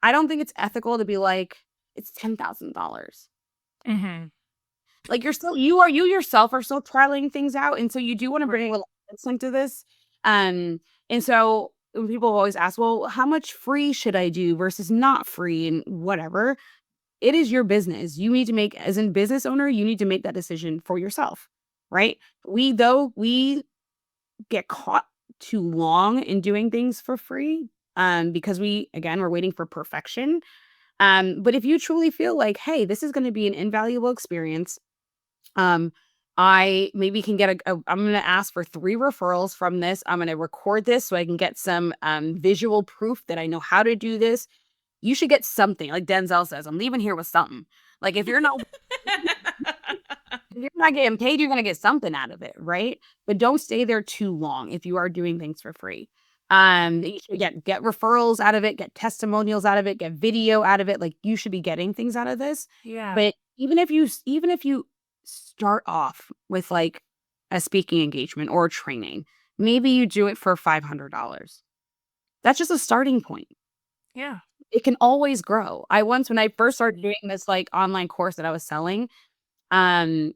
I don't think it's ethical to be like, it's $10,000. Mm-hmm. Like you yourself are still trialing things out. And so you do want to bring a little sense into this. And so when people always ask, well, how much free should I do versus not free and whatever? It is your business. You need to make, as a business owner, you need to make that decision for yourself. Right. We get caught too long in doing things for free. Because we're waiting for perfection. But if you truly feel like, hey, this is going to be an invaluable experience, um, I maybe can get I'm going to ask for 3 referrals from this. I'm going to record this so I can get some visual proof that I know how to do this. You should get something. Like Denzel says, I'm leaving here with something. Like if you're not getting paid, you're going to get something out of it, right? But don't stay there too long if you are doing things for free. You should get referrals out of it, get testimonials out of it, get video out of it. Like you should be getting things out of this. Yeah. But even if you start off with like a speaking engagement or training, maybe you do it for $500. That's just a starting point. Yeah. It can always grow. When I first started doing this like online course that I was selling, I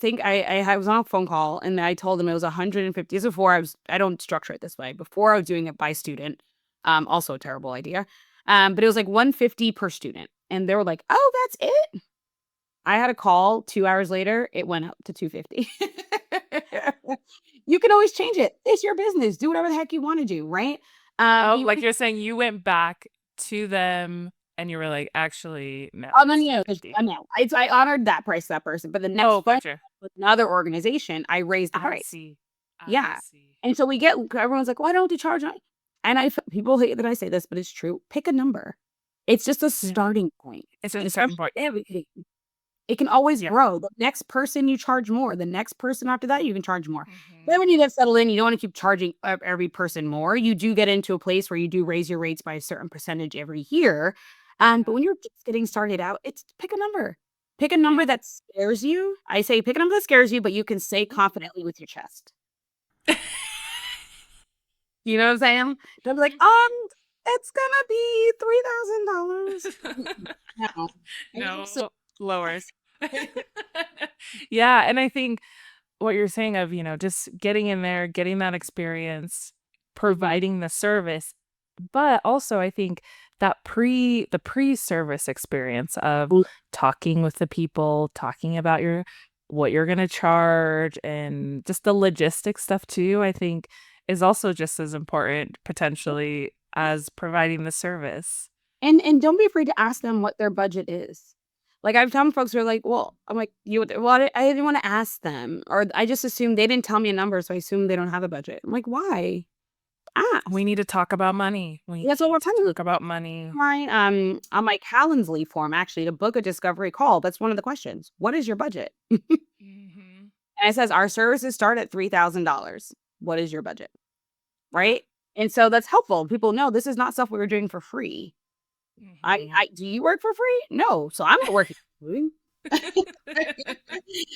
think I was on a phone call and I told them it was 150. This is before I don't structure it this way. Before I was doing it by student. Also a terrible idea. But it was like 150 per student. And they were like, oh, that's it. I had a call 2 hours later. It went up to 250. You can always change it. It's your business. Do whatever the heck you want to do. Right. Like you're saying you went back to them and you were like, actually, no. Oh, no, no. I honored that price to that person. But the next Gotcha. with another organization, I raised the price. See. Yeah. See. And so everyone's like, why don't you charge? And people hate that I say this, but it's true. Pick a number. It's just a starting point. It's a starting point. Everything. It can always grow. The next person you charge more. The next person after that, you can charge more. Then when you get settled in, you don't want to keep charging every person more. You do get into a place where you do raise your rates by a certain percentage every year. But when you're just getting started out, it's pick a number. Pick a number that scares you. I say pick a number that scares you, but you can say confidently with your chest. You know what I'm saying? They'll be like, it's gonna be $3,000. No, so lowers. Yeah, and I think what you're saying of, just getting in there, getting that experience, providing the service, but also I think that the pre-service experience of talking with the people, talking about what you're going to charge and just the logistics stuff too, I think is also just as important potentially as providing the service. And don't be afraid to ask them what their budget is. Like, I've some folks who are like, "Well," I'm like, "You would," "Well, I didn't wanna ask them," or I just assumed they didn't tell me a number, so I assume they don't have a budget. I'm like, "Why? We Ask." need to talk about money. We That's what we're need to talking talk about money. on my Calendly form, actually, to book a discovery call, that's one of the questions. "What is your budget?" Mhm. And it says, "Our services start at $3,000. What is your budget?" Yeah. Right? And so that's helpful. People know this is not stuff we were doing for free. Mhm. I do you work for free? No, so I'm not working for free.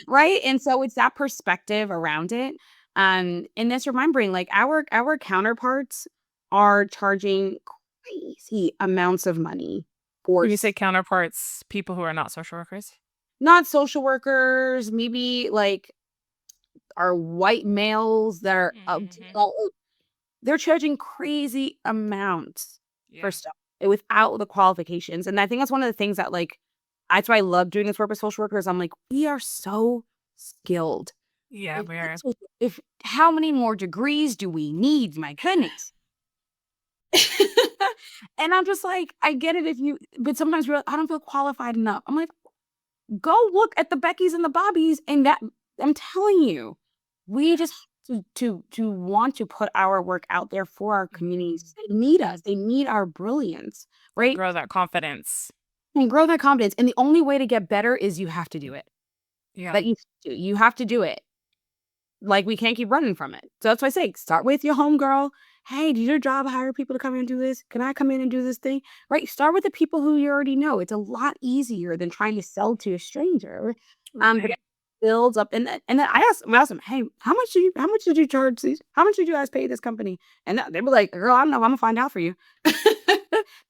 Right? And so it's that perspective around it. And that's remembering like our counterparts are charging crazy amounts of money for When you say counterparts, people who are not social workers? not social workers, maybe like are white males that are Mhm. they're charging crazy amounts for Yeah. stuff without the qualifications. And I think that's one of the things that like that's why I love doing this work with social workers. I'm like, we are so skilled. Yeah, If we're that's what if how many more degrees do we need? My goodness. And I'm just like, I get it if you but sometimes we're like, I don't feel qualified enough. I'm like, go look at the Beckys and the Bobbies and that I'm telling you, we yeah. just have to want to put our work out there for our Mhm. communities. They need us. They need our brilliance, right? Grow that confidence. And grow that confidence. And the only way to get better is you have to do it. Yeah. That you have to do it. Like, we can't keep running from it. So that's why I say, start with your homegirl. "Hey, does your job hire people to come in and do this? Can I come in and do this thing?" Right? Start with the people who you already know. It's a lot easier than trying to sell to a stranger. But Right. it builds up and then I asked them, "Hey, how much did you charge these? How much did you guys pay this company?" And they were like, "Girl, I don't know. Imma find out for you."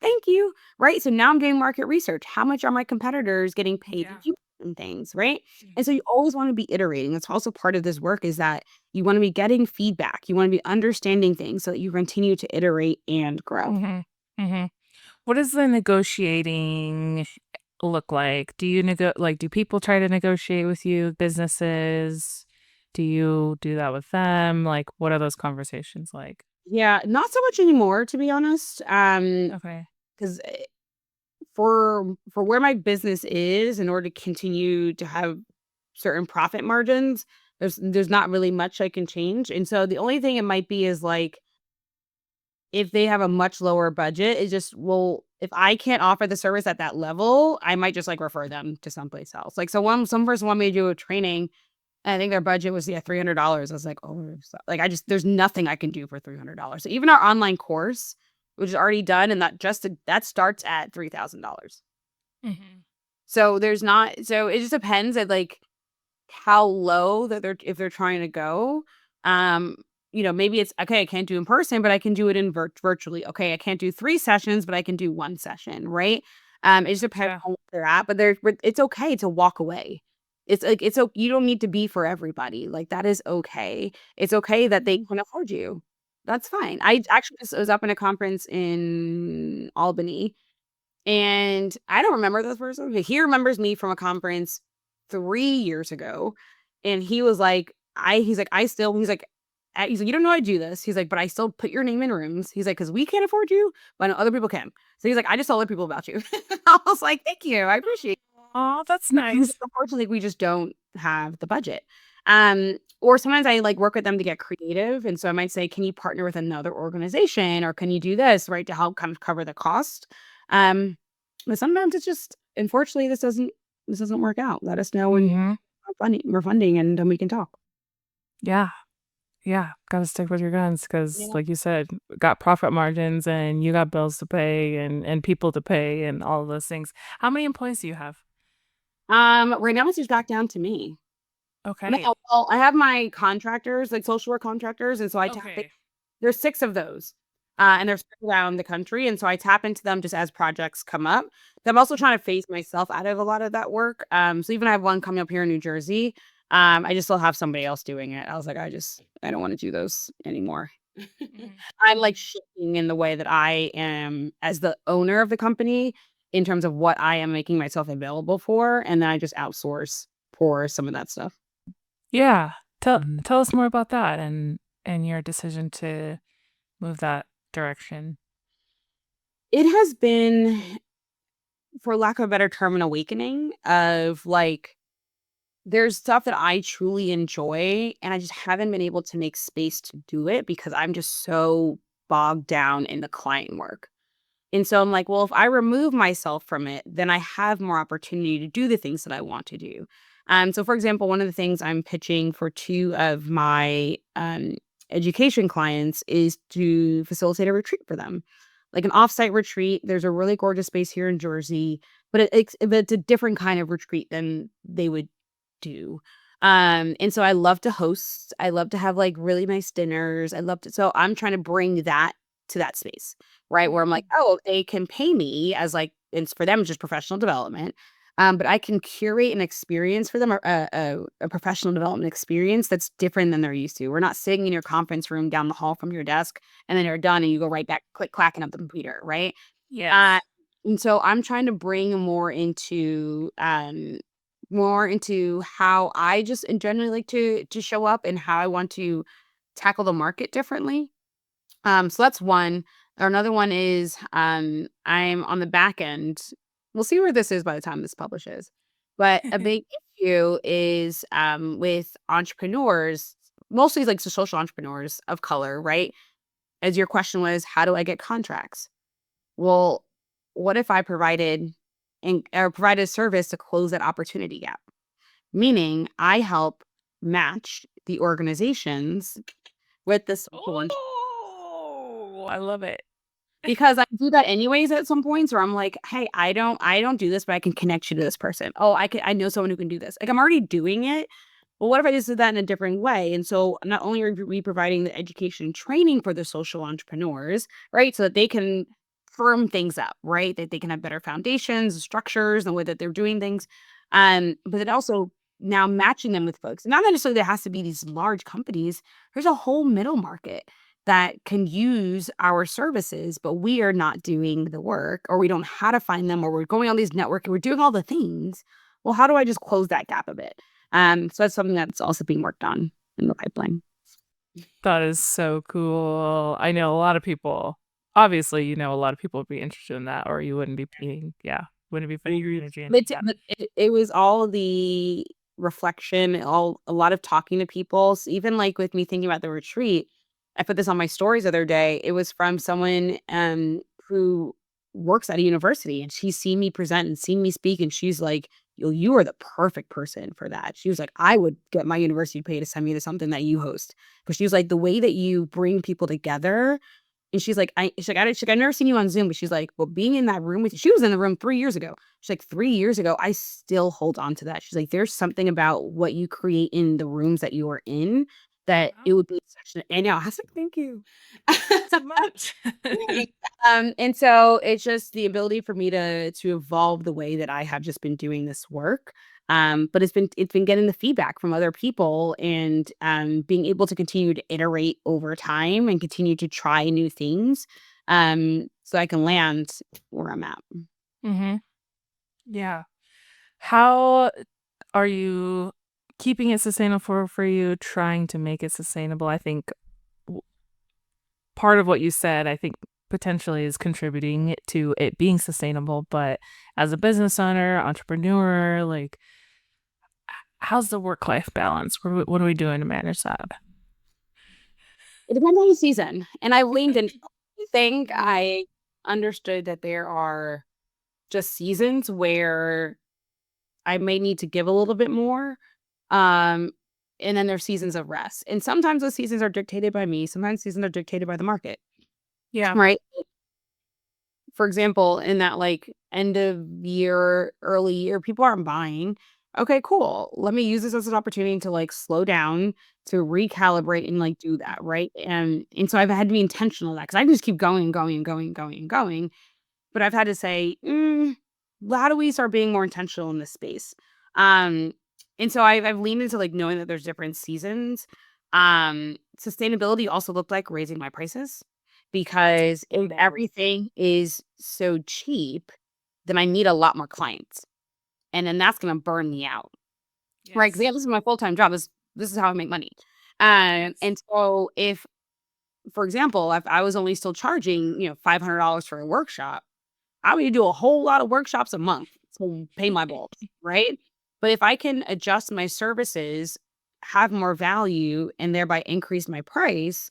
Thank you. Right? So now I'm doing market research. How much are my competitors getting paid to Yeah. do certain things, right? And so you Mhm. always wanna be iterating. That's also part of this work is that you wanna be getting feedback. You wanna be understanding things so that you continue to iterate and grow. Mhm. Mhm. What does the negotiating look like? Do you do people try to negotiate with you, businesses? Do you do that with them? Like, what are those conversations like? Yeah, not so much anymore, to be honest. Okay. 'Cause for where my business is, in order to continue to have certain profit margins, there's not really much I can change. And so the only thing it might be is like if they have a much lower budget, it's just well, if I can't offer the service at that level, I might just like refer them to someplace else. Like so some person wanted me to do a training and I think their budget was $300. I was like, oh, like I just there's nothing I can do for $300. So even our online course, which is already done, and that starts at $3,000. Mhm. So there's not so it just depends at like how low that they're if they're trying to go. Um, maybe it's okay, I can't do in person, but I can do it in virtually. Okay, I can't do 3 sessions, but I can do 1 session, right? It just depends Yeah. on what they're at, but it's okay to walk away. It's like you don't need to be for everybody. Like that is okay. It's okay that they can afford you. That's fine. I actually just was up in a conference in Albany and I don't remember this person, but he remembers me from a conference 3 years ago, and he was like, he's like, he's like, "You don't know I do this." He's like, "But I still put your name in rooms." He's like, "'Cause we can't afford you, but I know other people can." So he's like, "I just tell other people about you." I was like, "Thank you, I appreciate Oh, that's it." nice. Unfortunately, we just don't have the budget. Or sometimes I, like, work with them to get creative, and so I might say, "Can you partner with another organization, or can you do this," right, to help kind of cover the cost? Um but sometimes it's just unfortunately, this doesn't work out. Let us know when Mhm. we're funding, and then we can talk. Yeah. Yeah. Gotta stick with your guns because, Yeah. like you said, got profit margins and you got bills to pay and people to pay and all of those things. How many employees do you have? Right now it's just back down to me. No, Okay. well, I have my contractors, like social work contractors, and so I tap in Okay. there's 6 of those, and they're spread around the country, and so I tap into them just as projects come up. I'm also trying to phase myself out of a lot of that work, so even I have one coming up here in New Jersey, I just still have somebody else doing it. I was like, I don't wanna do those anymore." Mhm. I'm, like, shifting in the way that I am as the owner of the company in terms of what I am making myself available for, and then I just outsource for some of that stuff. Yeah. Tell us more about that and your decision to move that direction. It has been for lack of a better term, an awakening of like, there's stuff that I truly enjoy, and I just haven't been able to make space to do it because I'm just so bogged down in the client work. And so I'm like, well, if I remove myself from it, then I have more opportunity to do the things that I want to do. So for example, one of the things I'm pitching for two of my education clients is to facilitate a retreat for them, like an offsite retreat. There's a really gorgeous space here in Jersey, but it's a different kind of retreat than they would do. And so I love to host. I love to have like really nice dinners. I love to, so I'm trying to bring that to that space, right? Where I'm like, oh, they can pay me as like, it's for them just professional development. But I can curate an experience for them, a professional development experience that's different than they're used to. We're not sitting in your conference room down the hall from your desk and then you're done and you go right back, click clacking up the computer, right? Uh, Yes. and so I'm trying to bring more into how I just generally like to show up and how I want to tackle the market differently. So that's one. Another one is I'm on the back end. We'll see where this is by the time this publishes. But a big issue is with entrepreneurs, mostly like the social entrepreneurs of color, right? As your question was, how do I get contracts? Well, what if I provided a service to close that opportunity gap? Meaning I help match the organizations with the social Oh, I love it. because I do that anyways at some points where I'm like, "Hey, I don't do this, but I can connect you to this person. Oh, I know someone who can do this." Like, I'm already doing it. Well, what if I just did that in a different way? And so not only are we providing the education and training for the social entrepreneurs, right? So that they can firm things up, right? That they can have better foundations, structures, the way that they're doing things. But it also now matching them with folks. Not necessarily there has to be these large companies. There's a whole middle market that can use our services, but we are not doing the work, or we don't know how to find them, or we're going on these networking, we're doing all the things. Well, how do I just close that gap a bit? So that's something that's also being worked on in the pipeline. That is so cool. I know a lot of people. Obviously, a lot of people would be interested in that, or you wouldn't be paying. Yeah, wouldn't be putting your energy into that. But it was all the reflection, all a lot of talking to people. So even like with me thinking about the retreat, I put this on my stories the other day. It was from someone who works at a university, and she's seen me present and seen me speak, and she's like, you are the perfect person for that." She was like, "I would get my university to pay to send me to something that you host." But she was like, "The way that you bring people together." And she's like, "I've never seen you on Zoom," but she's like, "Well, being in that room with you," she was in the room 3 years ago. She's like, "3 years ago, I still hold on to that." She's like, "There's something about what you create in the rooms that you are in that it Wow, would be such an," and, I was like, "Thank you." so much. And so it's just the ability for me to evolve the way that I have just been doing this work. But it's been getting the feedback from other people and being able to continue to iterate over time and continue to try new things. So I can land where I'm at. hmm Yeah. How are you keeping it sustainable for you? Trying to make it sustainable. I think part of what you said, I think potentially is contributing to it being sustainable. But as a business owner, entrepreneur, like, how's the work life balance? What are we doing to manage that? It depends on the season. And I leaned in. I think I understood that there are just seasons where I may need to give a little bit more. Um, and then there's seasons of rest. And sometimes those seasons are dictated by me. Sometimes seasons are dictated by the market. Yeah. Right. For example, in that like end of year, early year, people aren't buying. Okay, cool. Let me use this as an opportunity to like slow down, to recalibrate and like do that. Right. And so I've had to be intentional of that because I can just keep going and going and going and going and going. But I've had to say, how do we start being more intentional in this space? Um, and so I've leaned into like knowing that there's different seasons. Sustainability also looked like raising my prices because if everything is so cheap, then I need a lot more clients, and then that's gonna burn me out, right? Because Yes. yeah, this is my full time job. This is how I make money. Yes. And so if, for example, if I was only still charging $500 for a workshop, I would do a whole lot of workshops a month to pay my bills, right? But if I can adjust my services, have more value, and thereby increase my price,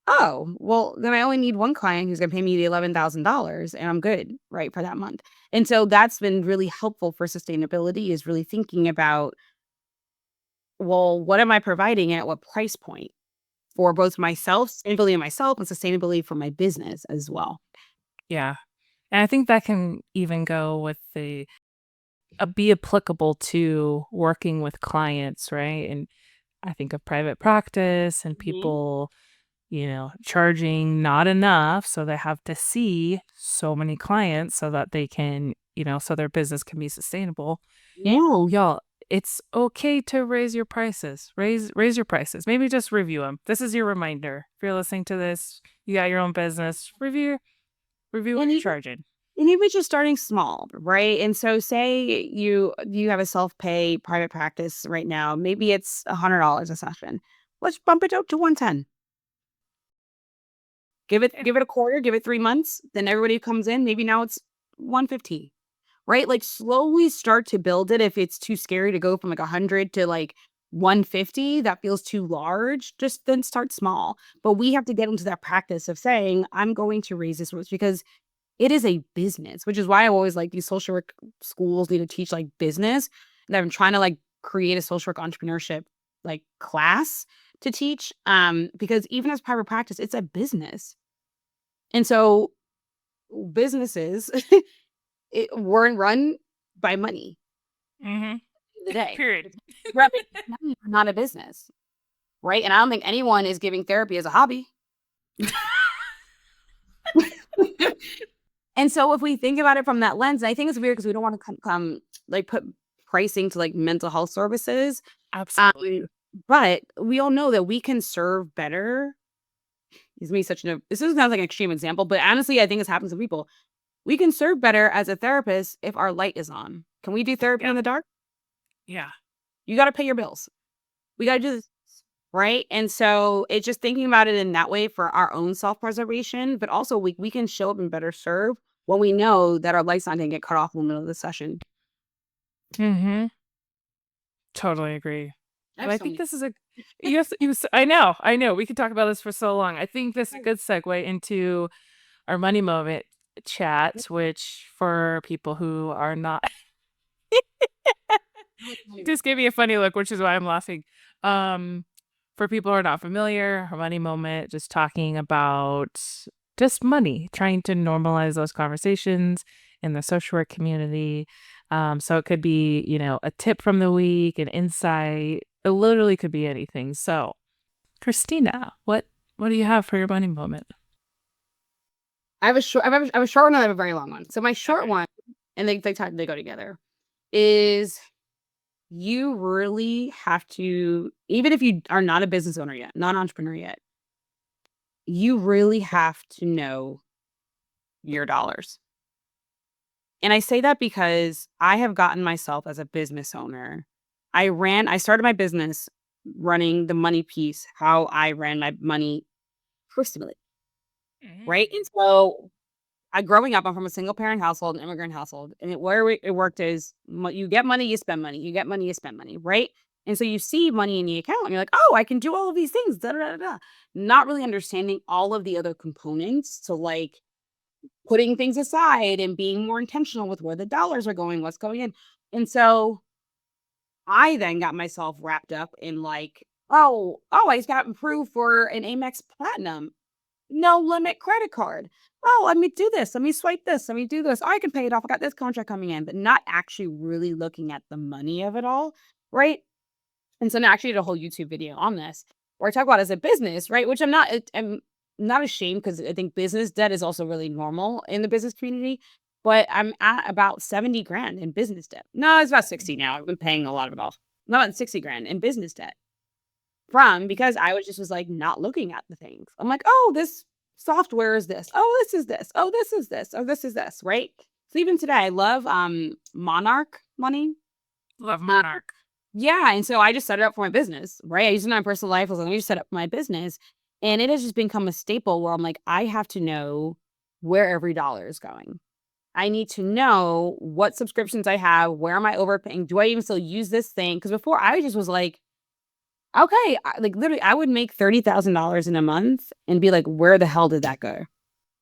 oh, well, then I only need one client who's going to pay me the $11,000 and I'm good, right, for that month. And so that's been really helpful for sustainability, is really thinking about, well, what am I providing at what price point for both myself, sustainability of myself, and sustainability for my business as well. Yeah. And I think that can even go with be applicable to working with clients, right? And I think of private practice and Mhm. people, charging not enough. So they have to see so many clients so that they can, so their business can be sustainable. Yeah. Y'all, it's okay to raise your prices. Raise your prices. Maybe just review them. This is your reminder. If you're listening to this, you got your own business, review what And you're even charging. and even just starting small, right? And so say you have a self-pay private practice right now, maybe it's $100 a session. Let's bump it up to 110. Yeah. Give it a quarter, give it 3 months, then everybody who comes in, maybe now it's 115, right? Like, slowly start to build it. If it's too scary to go from like 100 to like 150, that feels too large, just then start small. But we have to get into that practice of saying, I'm going to raise this much, because it is a business, which is why I always like these social work schools need to teach like business. And I'm trying to like create a social work entrepreneurship like class to teach. Because even as private practice, it's a business. And so businesses were run by money Mm-hmm. in the day. Period. It's about making money, not a business. Right. And I don't think anyone is giving therapy as a hobby. And so if we think about it from that lens, I think it's weird because we don't want to come like put pricing to like mental health services. Um, Absolutely. but we all know that we can serve better. This is not like an extreme example, but honestly, I think this happens to people. We can serve better as a therapist if our light is on. Can we do therapy Yeah. in the dark? Yeah. You got to pay your bills. We got to do this. Right. And so it's just thinking about it in that way for our own self preservation, but also we can show up and better serve when we know that our light's not going to get cut off in the middle of the session. Mm-hmm. Totally agree. I And have I so think many. this is I know. We could talk about this for so long. I think this is a good segue into our money moment chat, which for people who are not, just gave me a funny look, which is why I'm laughing. Um, for people who are not familiar, our money moment, just talking about just money, trying to normalize those conversations in the social work community. So it could be, a tip from the week, an insight. It literally could be anything. So, Christina, what do you have for your money moment? I have a short one and I have a very long one. So my short Okay. one, and they go together, is you really have to, even if you are not a business owner yet, not an entrepreneur yet, you really have to know your dollars. And I say that because I have gotten myself as a business owner. I started my business running the money piece, how I ran my money personally, right? And Mm. so growing up, I'm from a single parent household, an immigrant household, and it worked is you get money, you spend money, you get money, you spend money, right? And so you see money in the account, and you're like, oh, I can do all of these things, da da da da. Not really understanding all of the other components to like putting things aside and being more intentional with where the dollars are going, what's going in. And so I then got myself wrapped up in like, I just got approved for an Amex Platinum, no limit credit card. Oh, let me do this. Let me swipe this. Let me do this. Oh, I can pay it off. I got this contract coming in, but not actually really looking at the money of it all. Right. And so now I actually did a whole YouTube video on this where I talk about as a business, right? Which I'm not ashamed because I think business debt is also really normal in the business community. But I'm at about 70 grand in business debt. No, it's about 60 now. I've been paying a lot of it off. I'm about 60 grand in business debt because I was like not looking at the things. I'm like, oh, this software is this. Oh, this is this. Oh, this is this. Oh, this is this. Right. So even today, I love Monarch money. Love Uh, Monarch. yeah, and so I just set it up for my business, right? I use it in my personal life. I was like, let me just set up my business. And it has just become a staple where I'm like, I have to know where every dollar is going. I need to know what subscriptions I have, where am I overpaying? Do I even still use this thing? Because before I just was like, okay, like literally, I would make $30,000 in a month and be like, where the hell did that go?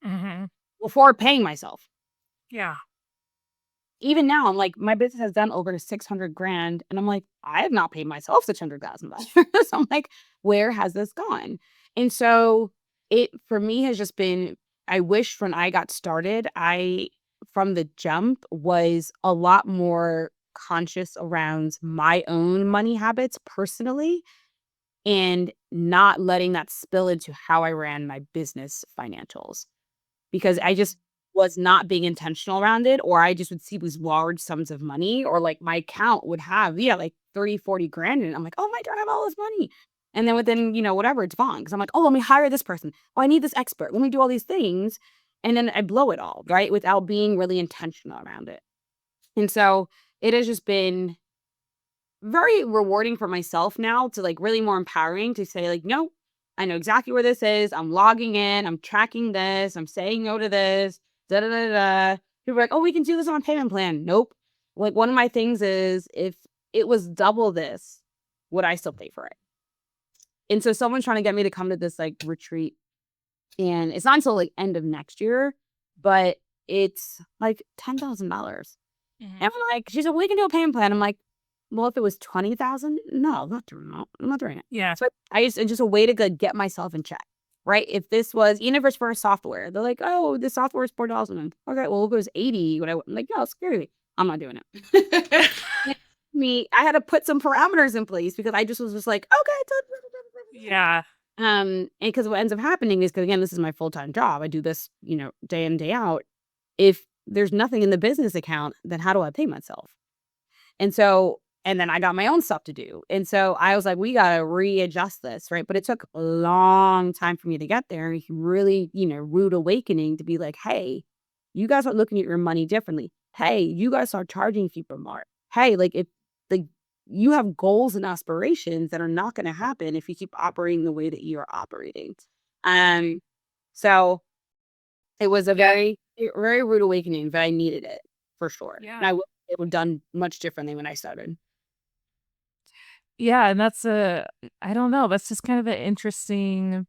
Mm-hmm. Before paying myself. Yeah. Even now, I'm like, my business has done over 600 grand. And I'm like, I have not paid myself $600,000. So I'm like, where has this gone? And so it, for me, has just been, I wish when I got started, from the jump, was a lot more conscious around my own money habits personally and not letting that spill into how I ran my business financials because I just was not being intentional around it, or I just would see these large sums of money, or like my account would have, yeah, like 30, 40 grand. And I'm like, oh my God, I have all this money. And then within, whatever, it's gone. Cause I'm like, oh, let me hire this person. Oh, I need this expert. Let me do all these things. And then I blow it all, right? Without being really intentional around it. And so it has just been very rewarding for myself now to like really more empowering to say like, no, I know exactly where this is. I'm logging in. I'm tracking this. I'm saying no to this. Da da da da. People are like, oh, we can do this on a payment plan. Nope. Like one of my things is if it was double this, would I still pay for it? And so someone's trying to get me to come to this like retreat, and it's not until like end of next year, but it's like $10,000. Mm-hmm. And I'm like, she's like, we can do a payment plan. I'm like, well, if it was 20,000, no, I'm not doing that. I'm not doing it. Yeah. So it's just a way to get myself in check, right? If this was, even if it's for software, they're like, oh, the software is $4,000. Okay, well, if it was 80, I'm like, no, screw me. I'm not doing it. I had to put some parameters in place because I just was just like, okay. Yeah. And because what ends up happening is, because again, this is my full-time job. I do this, day in, day out. If there's nothing in the business account, then how do I pay myself? And so, and then I got my own stuff to do. And so I was like, we got to readjust this, right? But it took a long time for me to get there. And really, rude awakening to be like, hey, you guys are looking at your money differently. Hey, you guys are charging people more. Hey, like if like you have goals and aspirations that are not going to happen if you keep operating the way that you are operating. Um, so it was a very rude awakening, but I needed it for sure. Yeah. And it would have done much differently when I started. Yeah. And I don't know, that's just kind of an interesting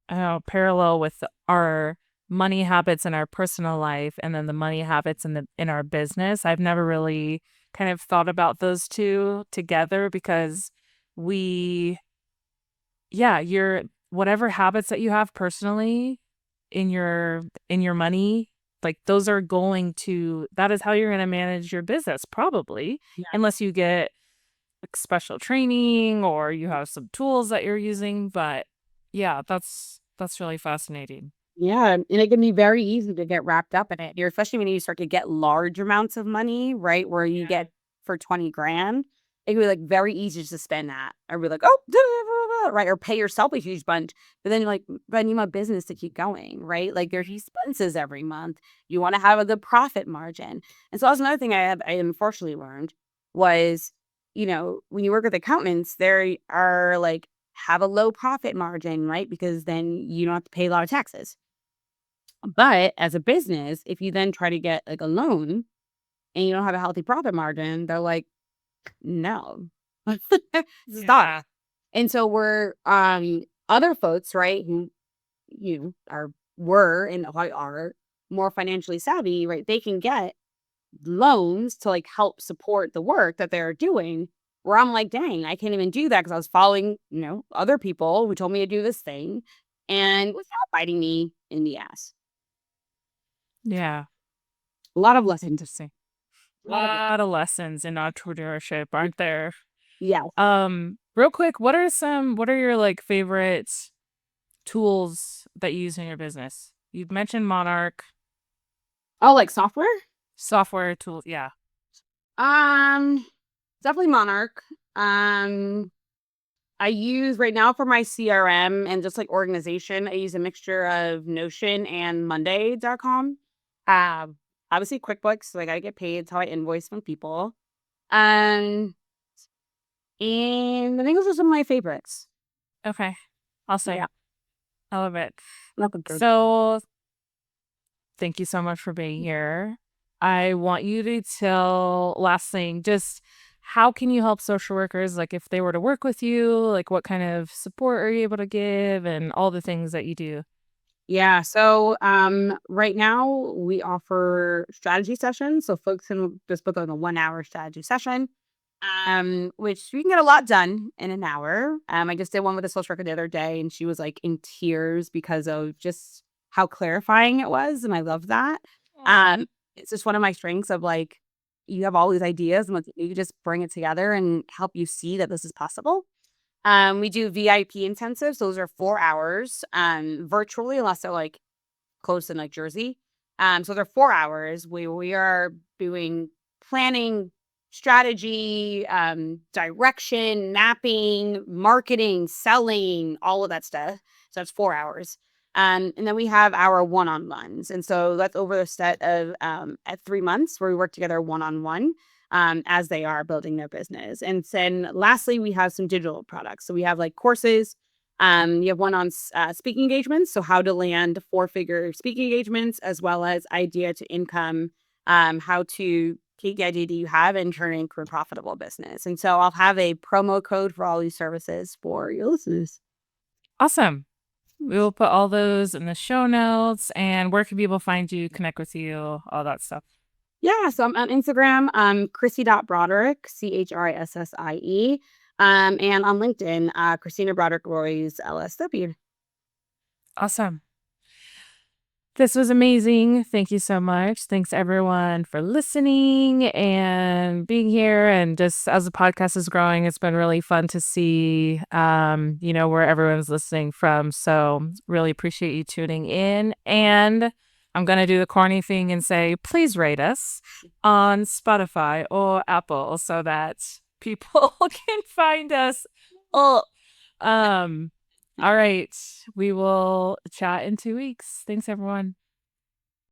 parallel with our money habits in our personal life and then the money habits in our business. I've never really kind of thought about those two together because we your whatever habits that you have personally in your money, like those are that is how you're going to manage your business probably, Yeah. unless you get like special training or you have some tools that you're using. But yeah, that's really fascinating. Yeah, and it can be very easy to get wrapped up in it. Especially when you start to get large amounts of money, right? Where you get for 20 grand, it can be like very easy to spend that. Or be like, oh, right. Or pay yourself a huge bunch. But then you're like, but I need my business to keep going, right? Like there's expenses every month. You want to have a good profit margin. And so that's another thing I unfortunately learned was, when you work with accountants, there are like, have a low profit margin, right? Because then you don't have to pay a lot of taxes. But as a business, if you then try to get like a loan and you don't have a healthy profit margin, they're like, no, stop. And so we're other folks, right, who were and are more financially savvy, right? They can get loans to like help support the work that they're doing. Where I'm like, dang, I can't even do that because I was following, other people who told me to do this thing and it was not biting me in the ass. Yeah. A lot of lessons. Interesting. A lot of lessons in entrepreneurship, aren't there? Yeah. Real quick, what are your like favorite tools that you use in your business? You've mentioned Monarch, Oh, like software? software tools. Yeah. Um, Definitely Monarch. Um, I use right now for my CRM and just like organization, I use a mixture of Notion and Monday.com. Obviously QuickBooks, so I gotta get paid. It's how I invoice from people. Um, and I think those are some of my favorites. Okay. I'll Yeah. say. I love it. Welcome. So thank you so much for being here. I want you to tell last thing, just how can you help social workers? Like if they were to work with you, like what kind of support are you able to give and all the things that you do? Yeah. So right now we offer strategy sessions. So folks can just book on a 1 hour strategy session, which you can get a lot done in an hour. I just did one with a social worker the other day and she was like in tears because of just how clarifying it was. And I love that. Aw. Um, it's just one of my strengths of like, you have all these ideas and you just bring it together and help you see that this is possible. We do VIP intensives. Those are 4 hours, virtually, unless they're like close in like Jersey. So they're 4 hours. We are doing planning, strategy, direction, mapping, marketing, selling, all of that stuff. So that's 4 hours. And then we have our one-on-ones. And so that's over a set of at 3 months where we work together one-on-one as they are building their business. And then lastly, we have some digital products. So we have like courses. You have one on speaking engagements, so how to land four-figure speaking engagements, as well as idea to income, how to take the idea that you have and turn it into a profitable business. And so I'll have a promo code for all these services for your listeners. Awesome. We will put all those in the show notes. And where can people find you, connect with you, all that stuff? Yeah, so I'm on Instagram, Chrissy.Broderick, CHRISSIE, and on LinkedIn, Christina Broderick-Royes, LSW. Awesome. This was amazing. Thank you so much. Thanks everyone for listening and being here. And just as the podcast is growing, it's been really fun to see, where everyone's listening from. So really appreciate you tuning in. And I'm going to do the corny thing and say, please rate us on Spotify or Apple so that people can find us. Oh, um, all right. We will chat in 2 weeks. Thanks, everyone.